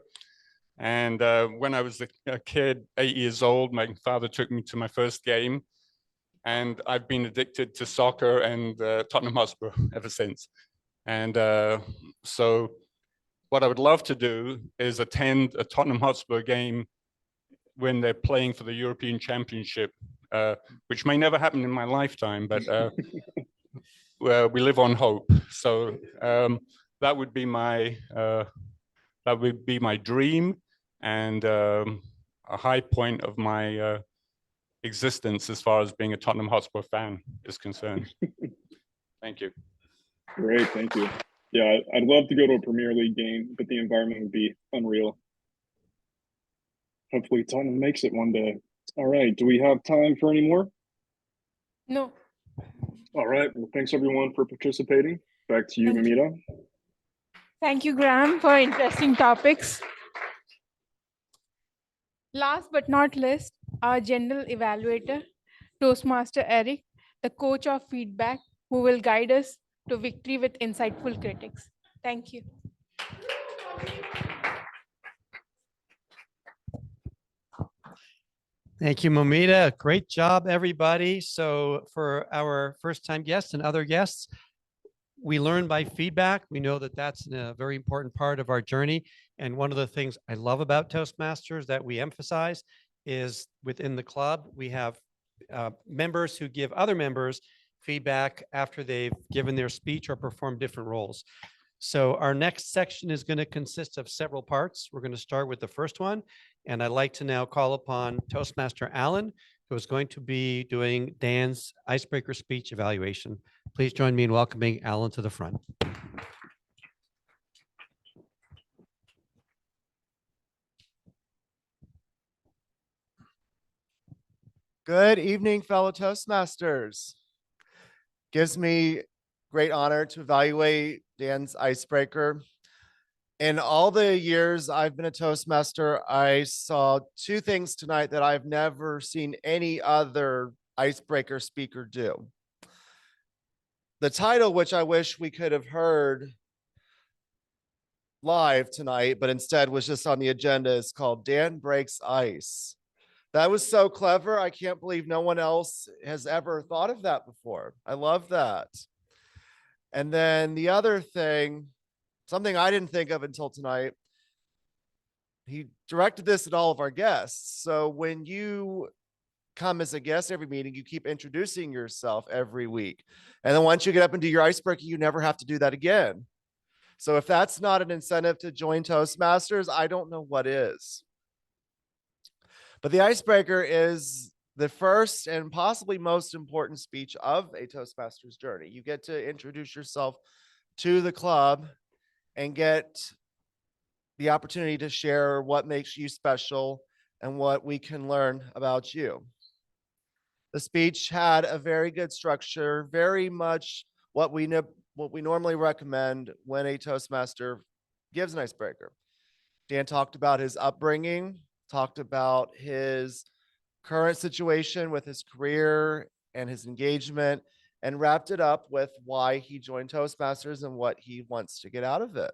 And when I was a kid, 8 years old, my father took me to my first game. And I've been addicted to soccer and Tottenham Hotspur ever since. And so what I would love to do is attend a Tottenham Hotspur game when they're playing for the European Championship, which may never happen in my lifetime, but well, we live on hope. So that would be my dream and a high point of my existence as far as being a Tottenham Hotspur fan is concerned. Thank you. Great, thank you. Yeah, I'd love to go to a Premier League game, but the environment would be unreal. Hopefully Tottenham makes it one day. All right, do we have time for any more? No. All right, well, thanks everyone for participating. Back to you, Thank you. Moumita. Thank you, Graham, for interesting topics. Last but not least, our general evaluator, Toastmaster Eric, the coach of feedback, who will guide us to victory with insightful critics. Thank you. Thank you, Moumita. Great job, everybody. So for our first-time guests and other guests, we learn by feedback. We know that that's a very important part of our journey. And one of the things I love about Toastmasters that we emphasize is within the club, we have members who give other members feedback after they've given their speech or performed different roles. So our next section is going to consist of several parts. We're going to start with the first one. And I'd like to now call upon Toastmaster Alan, who is going to be doing Dan's icebreaker speech evaluation. Please join me in welcoming Alan to the front. Good evening, fellow Toastmasters. Gives me great honor to evaluate Dan's icebreaker. In all the years I've been a Toastmaster, I saw two things tonight that I've never seen any other icebreaker speaker do. The title, which I wish we could have heard live tonight, but instead was just on the agenda, is called Dan Breaks Ice. That was so clever. I can't believe no one else has ever thought of that before. I love that. And then the other thing, something I didn't think of until tonight, he directed this at all of our guests. So when you come as a guest every meeting, you keep introducing yourself every week. And then once you get up and do your icebreaker, you never have to do that again. So if that's not an incentive to join Toastmasters, I don't know what is. But the icebreaker is the first and possibly most important speech of a Toastmasters journey. You get to introduce yourself to the club and get the opportunity to share what makes you special and what we can learn about you. The speech had a very good structure, very much what we normally recommend when a Toastmaster gives an icebreaker. Dan talked about his upbringing, talked about his current situation with his career and his engagement, and wrapped it up with why he joined Toastmasters and what he wants to get out of it.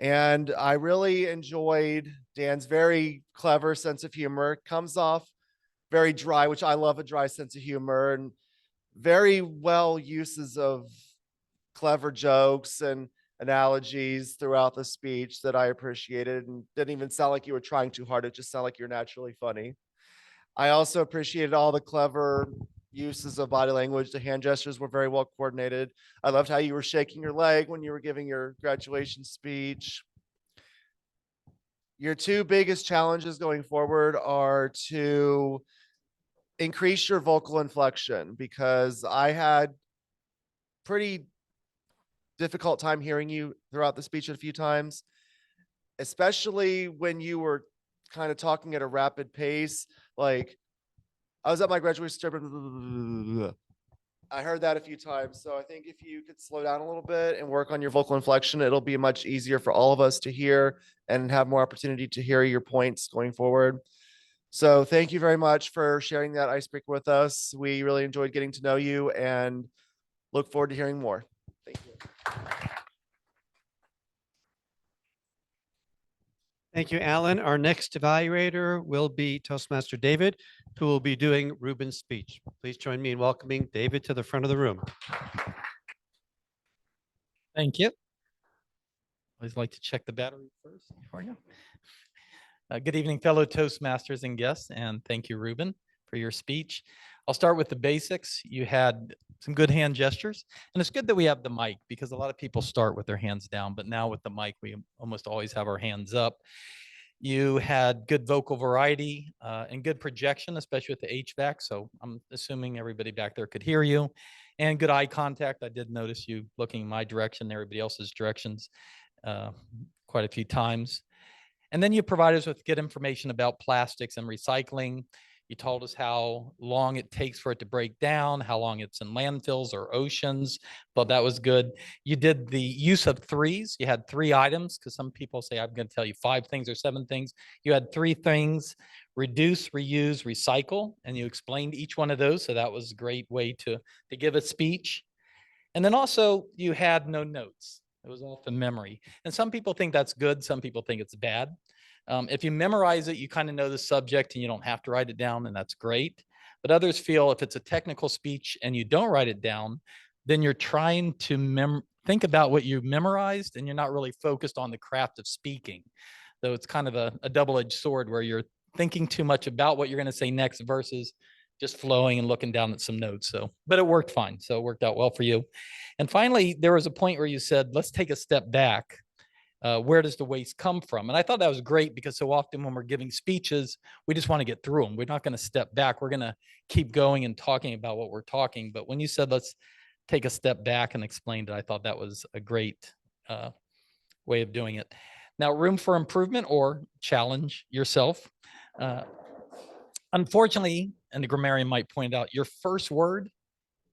And I really enjoyed Dan's very clever sense of humor. It comes off very dry, which I love a dry sense of humor, and very well uses of clever jokes and analogies throughout the speech that I appreciated, and didn't even sound like you were trying too hard. It just sounded like you're naturally funny. I also appreciated all the clever uses of body language. The hand gestures were very well coordinated. I loved how you were shaking your leg when you were giving your graduation speech. Your two biggest challenges going forward are to increase your vocal inflection, because I had pretty difficult time hearing you throughout the speech a few times, especially when you were kind of talking at a rapid pace. Like, I was at my graduation ceremony, I heard that a few times. So I think if you could slow down a little bit and work on your vocal inflection, it'll be much easier for all of us to hear and have more opportunity to hear your points going forward. So thank you very much for sharing that icebreaker with us. We really enjoyed getting to know you and look forward to hearing more. Thank you. Thank you, Alan. Our next evaluator will be Toastmaster David, who will be doing Ruben's speech. Please join me in welcoming David to the front of the room. Thank you. Always like to check the battery first before I go. Good evening, fellow Toastmasters and guests, and thank you, Ruben, for your speech. I'll start with the basics. You had some good hand gestures, and it's good that we have the mic, because a lot of people start with their hands down, but now with the mic, we almost always have our hands up. You had good vocal variety and good projection, especially with the HVAC, so I'm assuming everybody back there could hear you, and good eye contact. I did notice you looking my direction, everybody else's directions quite a few times. And then you provided us with good information about plastics and recycling. You told us how long it takes for it to break down, how long it's in landfills or oceans. Thought that was good. You did the use of threes. You had 3 items, because some people say, I'm going to tell you 5 things or 7 things. You had 3 things: reduce, reuse, recycle. And you explained each one of those. So that was a great way to give a speech. And then also you had no notes. It was all from memory. And some people think that's good. Some people think it's bad. If you memorize it, you kind of know the subject and you don't have to write it down, and that's great. But others feel if it's a technical speech and you don't write it down, then you're trying to think about what you memorized, and you're not really focused on the craft of speaking. So it's kind of a double-edged sword, where you're thinking too much about what you're going to say next versus just flowing and looking down at some notes. So, but it worked fine. So it worked out well for you. And finally, there was a point where you said, let's take a step back. Where does the waste come from? And I thought that was great, because so often when we're giving speeches, we just want to get through them. We're not going to step back. We're going to keep going and talking about what we're talking. But when you said, let's take a step back and explained it, I thought that was a great way of doing it. Now, room for improvement or challenge yourself. Unfortunately, and the grammarian might point out, your first word,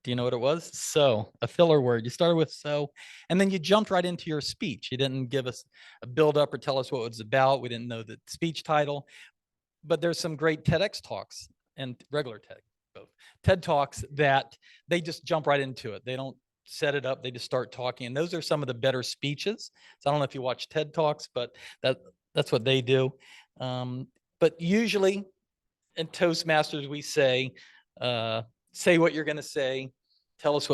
do you know what it was? So, a filler word. You started with so, and then you jumped right into your speech. You didn't give us a build up or tell us what it was about. We didn't know the speech title, but there's some great TEDx talks and regular TED, both TED Talks, that they just jump right into it. They don't set it up. They just start talking. And those are some of the better speeches. So I don't know if you watch TED Talks, but that's what they do. But usually in Toastmasters, we say what you're going to say, tell us,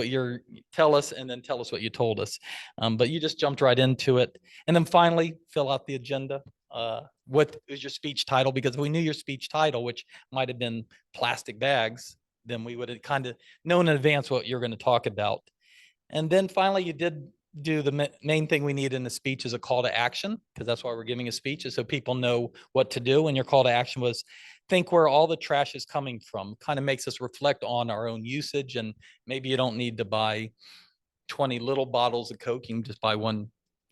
and then tell us what you told us. But you just jumped right into it. And then finally, fill out the agenda. What is your speech title? Because if we knew your speech title, which might have been plastic bags, then we would have kind of known in advance what you're going to talk about. And then finally, you did do the main thing we need in the speech is a call to action, because that's why we're giving a speech, is so people know what to do. And your call to action was think where all the trash is coming from. Kind of makes us reflect on our own usage, and maybe you don't need to buy 20 little bottles of Coke. You can just buy 1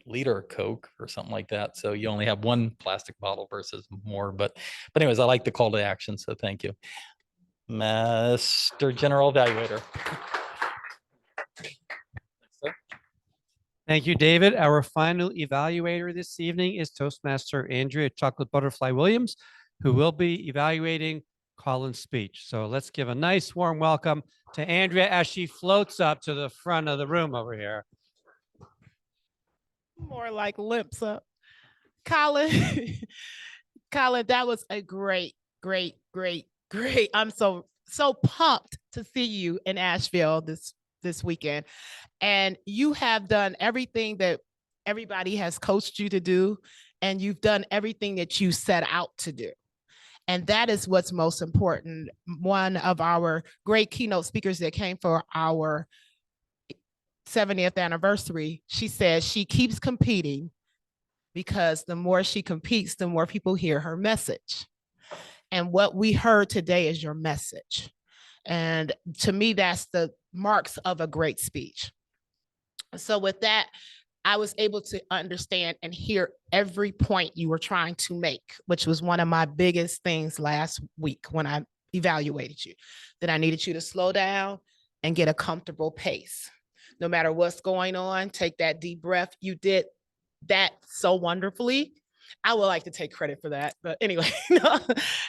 liter of Coke or something like that. So you only have 1 plastic bottle versus more. But anyways, I like the call to action. So thank you. Mr. General Evaluator. Thank you, David. Our final evaluator this evening is Toastmaster Andrea Chocolate Butterfly Williams, who will be evaluating Colin's speech. So let's give a nice warm welcome to Andrea as she floats up to the front of the room over here. More like limps up. Colin, Colin, that was a great. I'm so pumped to see you in Asheville this weekend. And you have done everything that everybody has coached you to do, and you've done everything that you set out to do. And that is what's most important. One of our great keynote speakers that came for our 70th anniversary, she says she keeps competing because the more she competes, the more people hear her message. And what we heard today is your message. And to me, that's the marks of a great speech. So with that, I was able to understand and hear every point you were trying to make, which was one of my biggest things last week when I evaluated you, that I needed you to slow down and get a comfortable pace. No matter what's going on, take that deep breath. You did that so wonderfully. I would like to take credit for that, but anyway,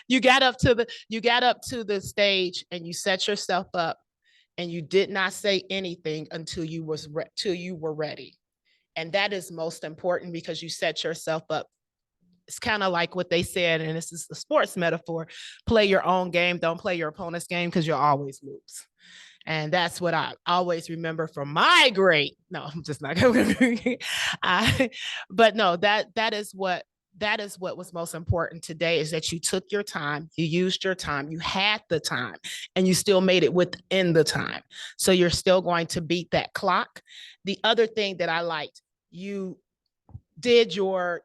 you got up to the stage and you set yourself up, and you did not say anything until you were ready. And that is most important because you set yourself up. It's kind of like what they said, and this is the sports metaphor: play your own game, don't play your opponent's game, because you'll always lose. And that's what I always remember from my great. No, I'm just not going to. But no, that is what was most important today, is that you took your time, you used your time, you had the time, and you still made it within the time. So you're still going to beat that clock. The other thing that I liked, you did your,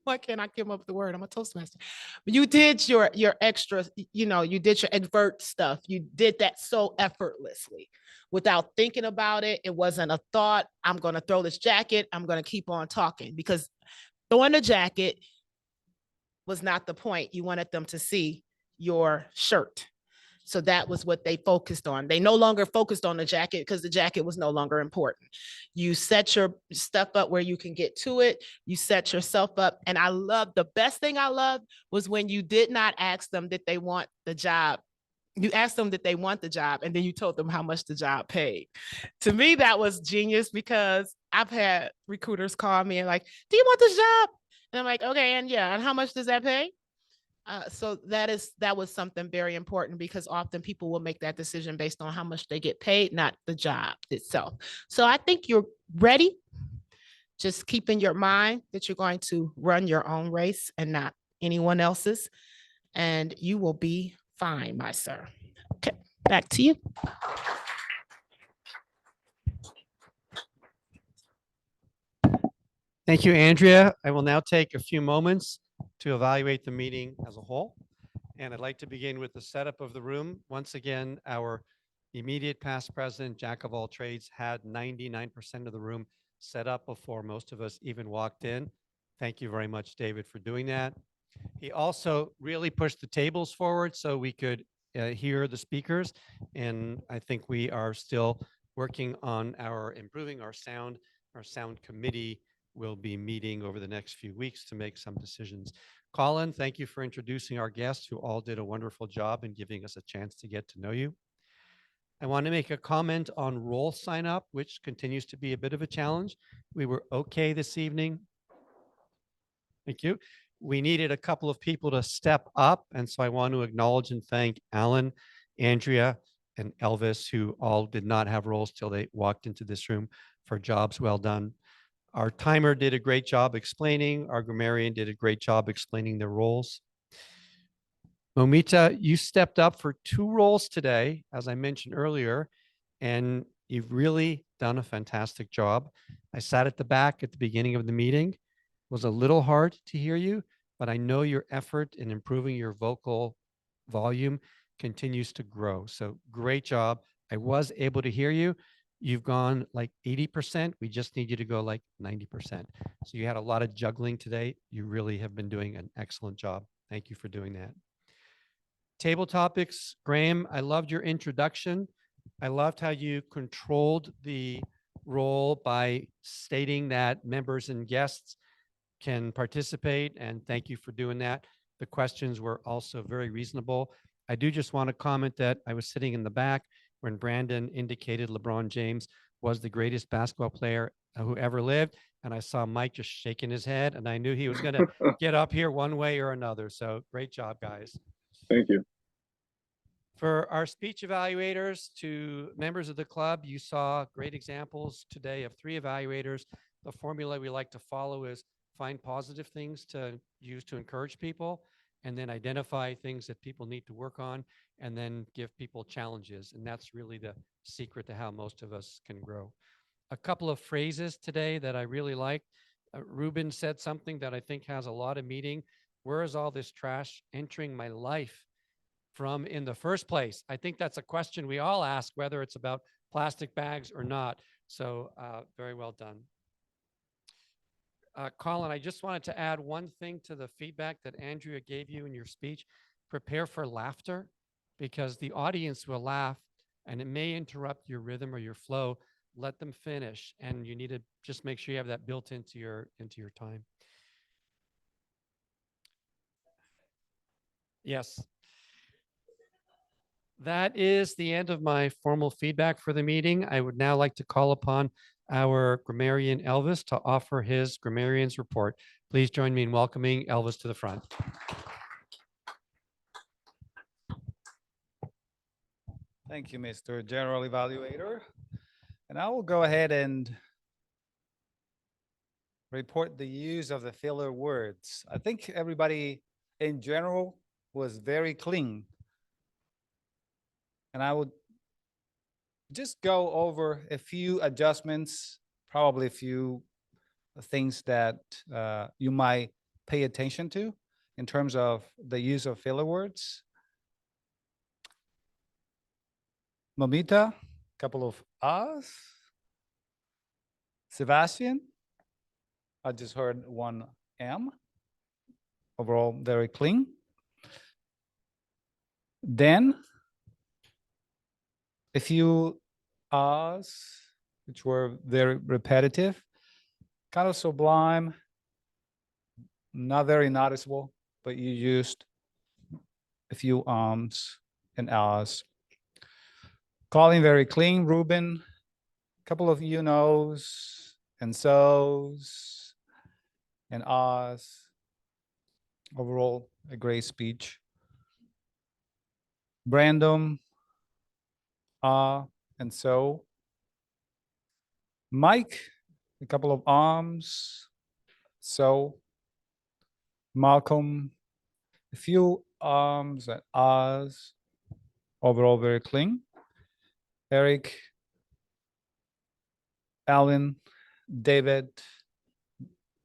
why can't I come up with the word? I'm a Toastmaster. You did your extra, you did your advert stuff. You did that so effortlessly without thinking about it. It wasn't a thought, I'm going to throw this jacket, I'm going to keep on talking, because throwing the jacket was not the point. You wanted them to see your shirt. So that was what they focused on. They no longer focused on the jacket because the jacket was no longer important. You set your stuff up where you can get to it. You set yourself up. And the best thing I loved was when you did not ask them that they want the job. You asked them that they want the job, and then you told them how much the job paid. To me, that was genius, because I've had recruiters call me and like, do you want this job? And I'm like, okay, and yeah, and how much does that pay? So that was something very important, because often people will make that decision based on how much they get paid, not the job itself. So I think you're ready. Just keep in your mind that you're going to run your own race and not anyone else's, and you will be fine, my sir. Okay, back to you. Thank you, Andrea. I will now take a few moments to evaluate the meeting as a whole. And I'd like to begin with the setup of the room. Once again, our immediate past president, jack of all trades, had 99% of the room set up before most of us even walked in. Thank you very much, David, for doing that. He also really pushed the tables forward so we could hear the speakers. And I think we are still working on improving our sound. Our sound committee will be meeting over the next few weeks to make some decisions. Colin, thank you for introducing our guests, who all did a wonderful job in giving us a chance to get to know you. I want to make a comment on roll sign up, which continues to be a bit of a challenge. We were okay this evening. Thank you. We needed a couple of people to step up. And so I want to acknowledge and thank Alan, Andrea, and Elvis, who all did not have roles till they walked into this room, for jobs well done. Our timer did a great job explaining. Our grammarian did a great job explaining their roles. Moumita, you stepped up for 2 roles today, as I mentioned earlier, and you've really done a fantastic job. I sat at the back at the beginning of the meeting. It was a little hard to hear you, but I know your effort in improving your vocal volume continues to grow. So great job. I was able to hear you. You've gone like 80%. We just need you to go like 90%. So you had a lot of juggling today. You really have been doing an excellent job. Thank you for doing that. Table topics, Graham, I loved your introduction. I loved how you controlled the role by stating that members and guests can participate, and thank you for doing that. The questions were also very reasonable. I do just want to comment that I was sitting in the back when Brandon indicated LeBron James was the greatest basketball player who ever lived, and I saw Mike just shaking his head, and I knew he was going to get up here one way or another. So great job, guys. Thank you. For our speech evaluators, to members of the club, you saw great examples today of 3 evaluators. The formula we like to follow is find positive things to use to encourage people, and then identify things that people need to work on, and then give people challenges. And that's really the secret to how most of us can grow. A couple of phrases today that I really liked. Ruben said something that I think has a lot of meaning. Where is all this trash entering my life from in the first place? I think that's a question we all ask, whether it's about plastic bags or not. So very well done. Colin, I just wanted to add one thing to the feedback that Andrea gave you in your speech. Prepare for laughter, because the audience will laugh and it may interrupt your rhythm or your flow. Let them finish, and you need to just make sure you have that built into your time. Yes. That is the end of my formal feedback for the meeting. I would now like to call upon our grammarian Elvis to offer his grammarian's report. Please join me in welcoming Elvis to the front. Thank you, Mr. General Evaluator. And I will go ahead and report the use of the filler words. I think everybody in general was very clean. And I would just go over a few adjustments, probably a few things that you might pay attention to in terms of the use of filler words. Moumita, couple of A's. Sebastian, I just heard one M. Overall, very clean. Then, a few R's, which were very repetitive, kind of sublime, not very noticeable, but you used a few Ms and R's. Colin, very clean. Ruben, a couple of you knows and so's and R's. Overall, a great speech. Brandon, and so. Mike, a couple of arms. So. Malcolm, a few arms and R's. Overall, very clean. Eric, Alan, David,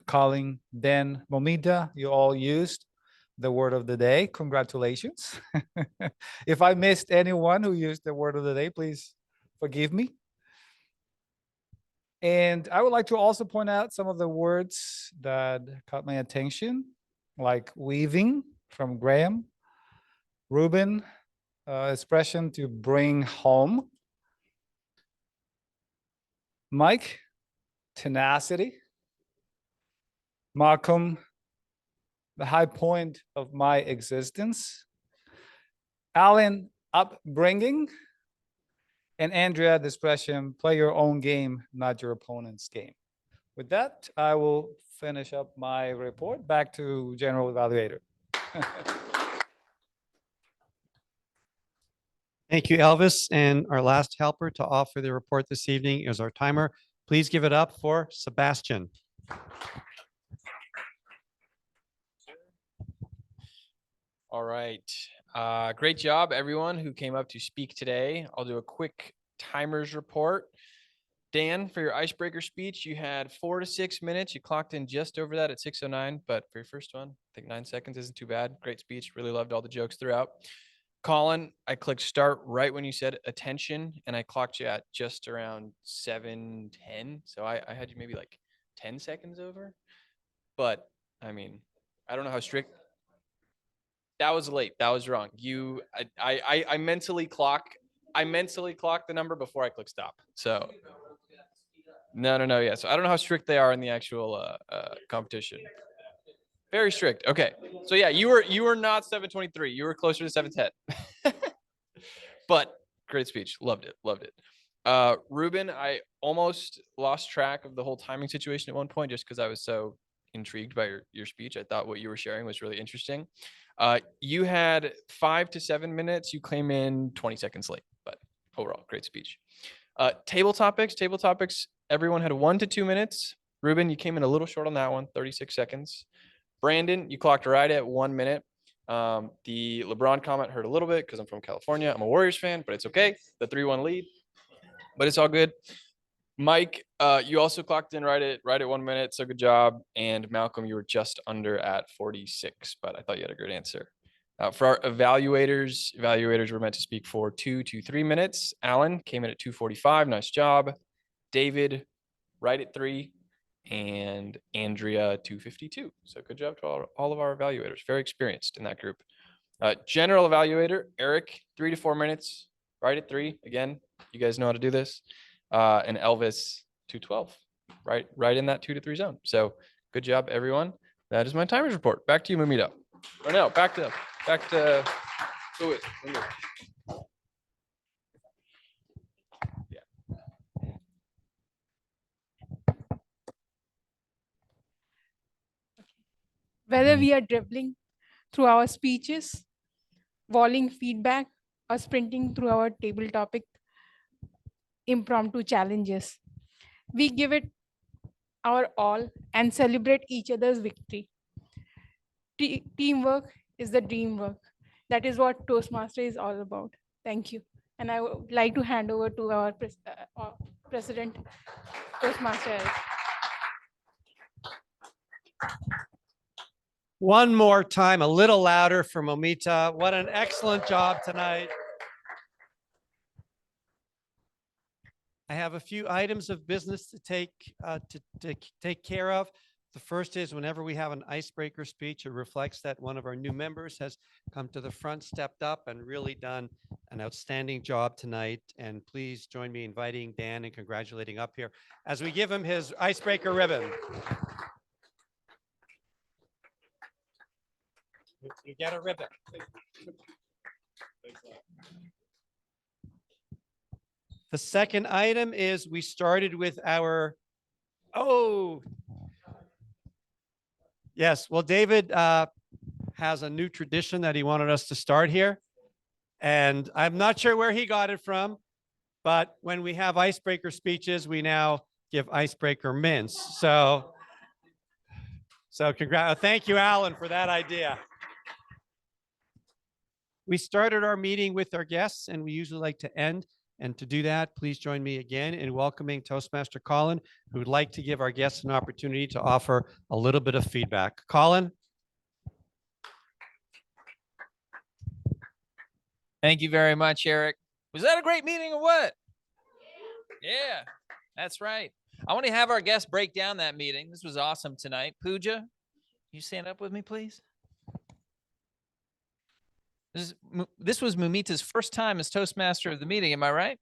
Colin, Dan, Moumita, you all used the word of the day. Congratulations. If I missed anyone who used the word of the day, please forgive me. And I would like to also point out some of the words that caught my attention, like weaving from Graham, Ruben, expression to bring home, Mike, tenacity, Malcolm, the high point of my existence, Alan, upbringing, And Andrea, discretion, play your own game, not your opponent's game. With that, I will finish up my report. Back to General Evaluator. Thank you, Elvis. And our last helper to offer the report this evening is our timer. Please give it up for Sebastian. All right. Great job, everyone who came up to speak today. I'll do a quick timers report. Dan, for your icebreaker speech, you had 4 to 6 minutes. You clocked in just over that at 6:09, but for your first one, I think 9 seconds isn't too bad. Great speech. Really loved all the jokes throughout. Colin, I clicked start right when you said attention, and I clocked you at just around 7:10. So I had you maybe like 10 seconds over. But I mean, I don't know how strict. That was late. That was wrong. I mentally clock. I mentally clock the number before I click stop. So no. Yeah. So I don't know how strict they are in the actual competition. Very strict. Okay. So yeah, you were not 7:23. You were closer to 7:10. But great speech. Loved it. Loved it. Ruben, I almost lost track of the whole timing situation at one point just because I was so intrigued by your speech. I thought what you were sharing was really interesting. You had 5 to 7 minutes. You came in 20 seconds late, but overall, great speech. Table topics. Everyone had 1 to 2 minutes. Ruben, you came in a little short on that one, 36 seconds. Brandon, you clocked right at 1 minute. The LeBron comment hurt a little bit because I'm from California. I'm a Warriors fan, but it's okay. The 3-1 lead, but it's all good. Mike, you also clocked in right at 1 minute, so good job. And Malcolm, you were just under at 46, but I thought you had a great answer. For our evaluators were meant to speak for 2 to 3 minutes. Alan came in at 2:45, nice job. David, right at 3, and Andrea 2:52. So good job to all of our evaluators, very experienced in that group. General evaluator, Eric, 3 to 4 minutes, right at 3. Again, you guys know how to do this. And Elvis 2:12, right in that 2 to 3 zone. So good job, everyone. That is my timers report. Back to you, Moumita. Or no, back to who is Whether we are dribbling through our speeches, walling feedback, or sprinting through our table topic impromptu challenges, we give it our all and celebrate each other's victory. Teamwork is the dream work. That is what Toastmaster is all about. Thank you. And I would like to hand over to our President, Toastmaster. One more time, a little louder for Moumita. What an excellent job tonight. I have a few items of business to take care of. The first is whenever we have an icebreaker speech, it reflects that one of our new members has come to the front, stepped up, and really done an outstanding job tonight. And please join me in inviting Dan and congratulating up here as we give him his icebreaker ribbon. You get a ribbon. The second item is we started with our, yes, well, David has a new tradition that he wanted us to start here. And I'm not sure where he got it from, but when we have icebreaker speeches, we now give icebreaker mints. So thank you, Alan, for that idea. We started our meeting with our guests, and we usually like to end. And to do that, please join me again in welcoming Toastmaster Colin, who would like to give our guests an opportunity to offer a little bit of feedback. Colin. Thank you very much, Eric. Was that a great meeting or what? Yeah, that's right. I want to have our guests break down that meeting. This was awesome tonight. Pooja, you stand up with me, please? This was Moumita's first time as Toastmaster of the meeting. Am I right?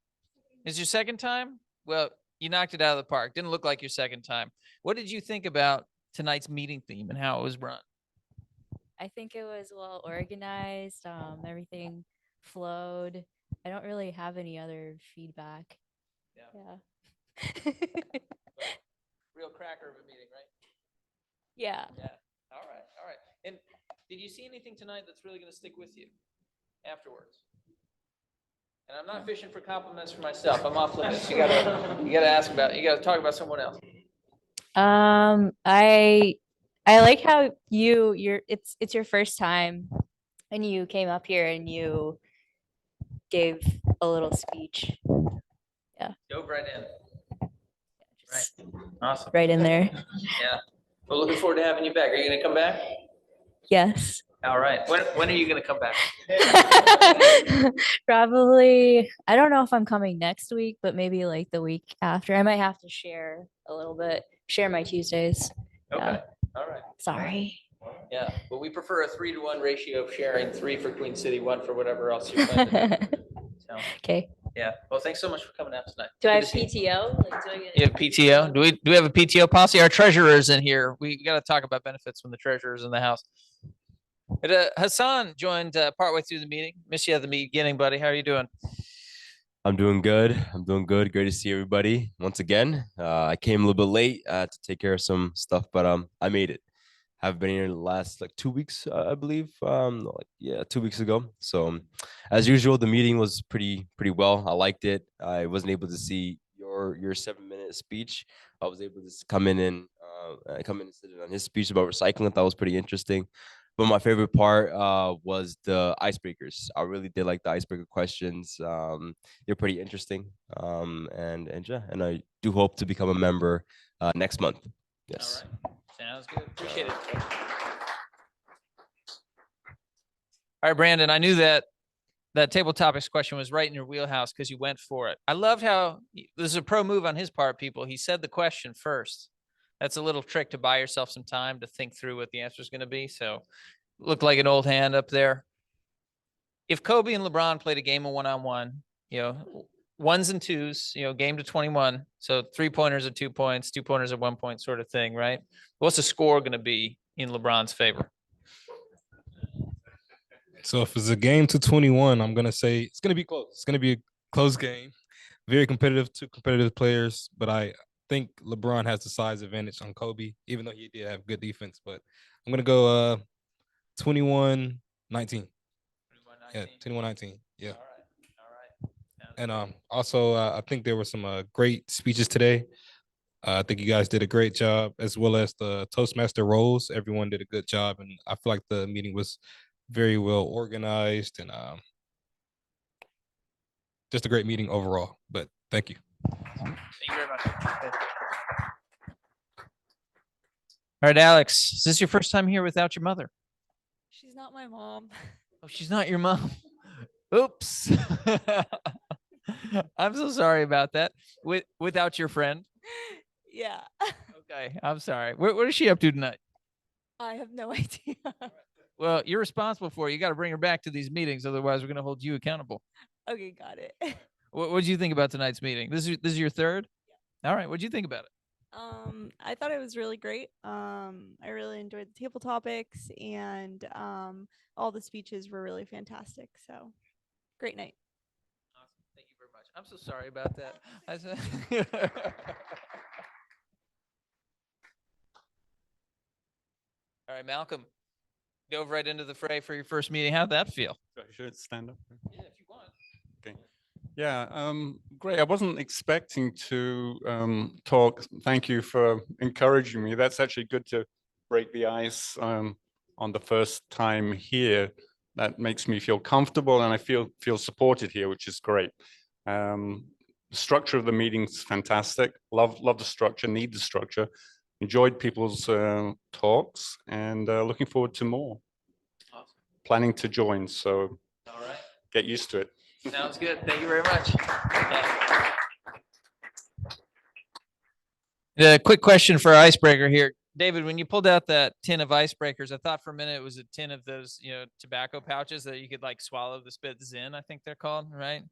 Is your second time? Well, you knocked it out of the park. Didn't look like your second time. What did you think about tonight's meeting theme and how it was run? I think it was well organized. Everything flowed. I don't really have any other feedback. Yeah. Real cracker of a meeting, right? Yeah. Yeah. All right. All right. And did you see anything tonight that's really going to stick with you afterwards? And I'm not fishing for compliments for myself. I'm off limits. You gotta ask about. You gotta talk about someone else. I like how it's your first time and you came up here and you gave a little speech. Yeah. Dove right in. Right. Awesome. Right in there. Yeah. Well, looking forward to having you back. Are you gonna come back? Yes. All right. When are you gonna come back? Probably, I don't know if I'm coming next week, but maybe like the week after. I might have to share a little bit, share my Tuesdays. Okay. Yeah. All right. Sorry. Yeah. Well, we prefer a 3-to-1 ratio of sharing, 3 for Queen City, 1 for whatever else you're planning to do. So, Okay. yeah. Well, thanks so much for coming out tonight. Do I Good have to see you. PTO? Like, do I get You have PTO? Do we have a PTO policy? Our treasurer's in here. We got to talk about benefits when the treasurer's in the house. But, Hassan joined partway through the meeting. Miss you at the beginning, buddy. How are you doing? I'm doing good. I'm doing good. Great to see everybody once again. I came a little bit late to take care of some stuff, but I made it. I've been here the last like 2 weeks, I believe. 2 weeks ago. So as usual, the meeting was pretty well. I liked it. I wasn't able to see your 7-minute speech. I was able to come in and sit in on his speech about recycling. That was pretty interesting. But my favorite part was the icebreakers. I really did like the icebreaker questions. They're pretty interesting. And I do hope to become a member next month. Yes. All right. Sounds good. Appreciate it. All right, Brandon, I knew that table topics question was right in your wheelhouse because you went for it. I loved how this is a pro move on his part, people. He said the question first. That's a little trick to buy yourself some time to think through what the answer is going to be. So looked like an old hand up there. If Kobe and LeBron played a game of one-on-one, ones and twos, game to 21. So 3-pointers at 2 points, 2-pointers at 1 point sort of thing, right? What's the score going to be in LeBron's favor? So if it's a game to 21, I'm gonna say it's gonna be close. It's gonna be a close game. Very competitive, 2 competitive players, but I think LeBron has the size advantage on Kobe, even though he did have good defense. But I'm gonna go 21-19. Yeah, 21-19. Yeah. All right. And also I think there were some great speeches today. I think you guys did a great job, as well as the Toastmaster roles. Everyone did a good job, and I feel like the meeting was very well organized and just a great meeting overall. But thank you. Thank you very much. All right, Alex, is this your first time here without your mother? She's not my mom. Oh, she's not your mom. Oops. I'm so sorry about that. Without your friend? Yeah. Okay, I'm sorry. What is she up to tonight? I have no idea. Well, you're responsible for it. You got to bring her back to these meetings. Otherwise, we're going to hold you accountable. Okay, got it. What did you think about tonight's meeting? This is your third? Yeah. All right. What did you think about it? I thought it was really great. I really enjoyed the table topics, and all the speeches were really fantastic. So great night. Awesome. Thank you very much. I'm so sorry about that. All right, Malcolm, dove right into the fray for your first meeting. How'd that feel? I should stand up. Yeah, if you want. Okay. Yeah, great. I wasn't expecting to talk. Thank you for encouraging me. That's actually good to break the ice on the first time here. That makes me feel comfortable, and I feel supported here, which is great. The structure of the meeting's fantastic. Love the structure, need the structure. Enjoyed people's talks, and looking forward to more. Awesome. Planning to join, so All right. get used to it. Sounds good. Thank you very much. Yeah. The quick question for icebreaker here. David, when you pulled out that tin of icebreakers, I thought for a minute it was a tin of those, tobacco pouches that you could like swallow the spit Zin, I think they're called, right?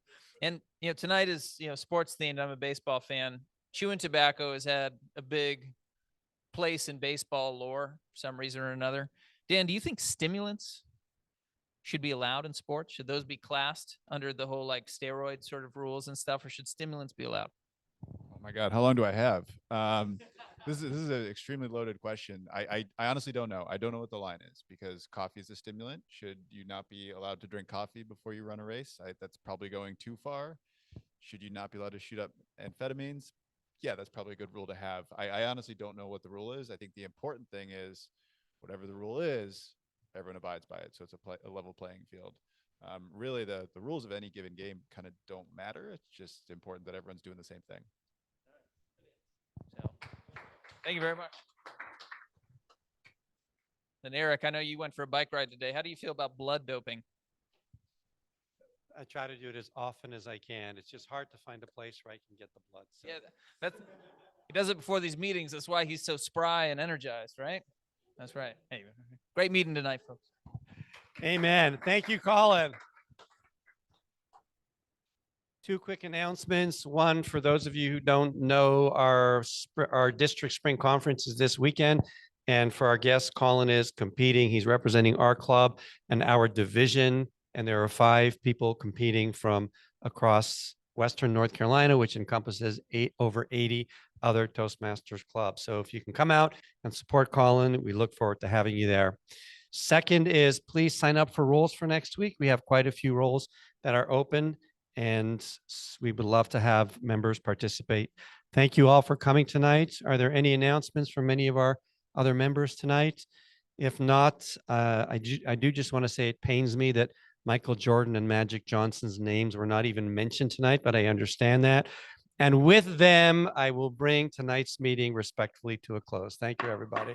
And, tonight is, sports themed. I'm a baseball fan. Chewing tobacco has had a big place in baseball lore for some reason or another. Dan, do you think stimulants should be allowed in sports? Should those be classed under the whole like steroid sort of rules and stuff, or should stimulants be allowed? Oh my God, how long do I have? This is an extremely loaded question. I honestly don't know. I don't know what the line is because coffee is a stimulant. Should you not be allowed to drink coffee before you run a race? That's probably going too far. Should you not be allowed to shoot up amphetamines? Yeah, that's probably a good rule to have. I honestly don't know what the rule is. I think the important thing is whatever the rule is, everyone abides by it. So it's a level playing field. Really, the rules of any given game kind of don't matter. It's just important that everyone's doing the same thing. So, thank you very much. And Eric, I know you went for a bike ride today. How do you feel about blood doping? I try to do it as often as I can. It's just hard to find a place where I can get the blood. So. Yeah, he does it before these meetings. That's why he's so spry and energized, right? That's right. Hey, great meeting tonight, folks. Amen. Thank you, Colin. Two quick announcements. One, for those of you who don't know, our district spring conference is this weekend. And for our guest, Colin is competing. He's representing our club and our division. And there are 5 people competing from across Western North Carolina, which encompasses over 80 other Toastmasters clubs. So if you can come out and support Colin, we look forward to having you there. Second is please sign up for roles for next week. We have quite a few roles that are open, and we would love to have members participate. Thank you all for coming tonight. Are there any announcements from any of our other members tonight? If not, I do just want to say it pains me that Michael Jordan and Magic Johnson's names were not even mentioned tonight, but I understand that. And with them, I will bring tonight's meeting respectfully to a close. Thank you, everybody.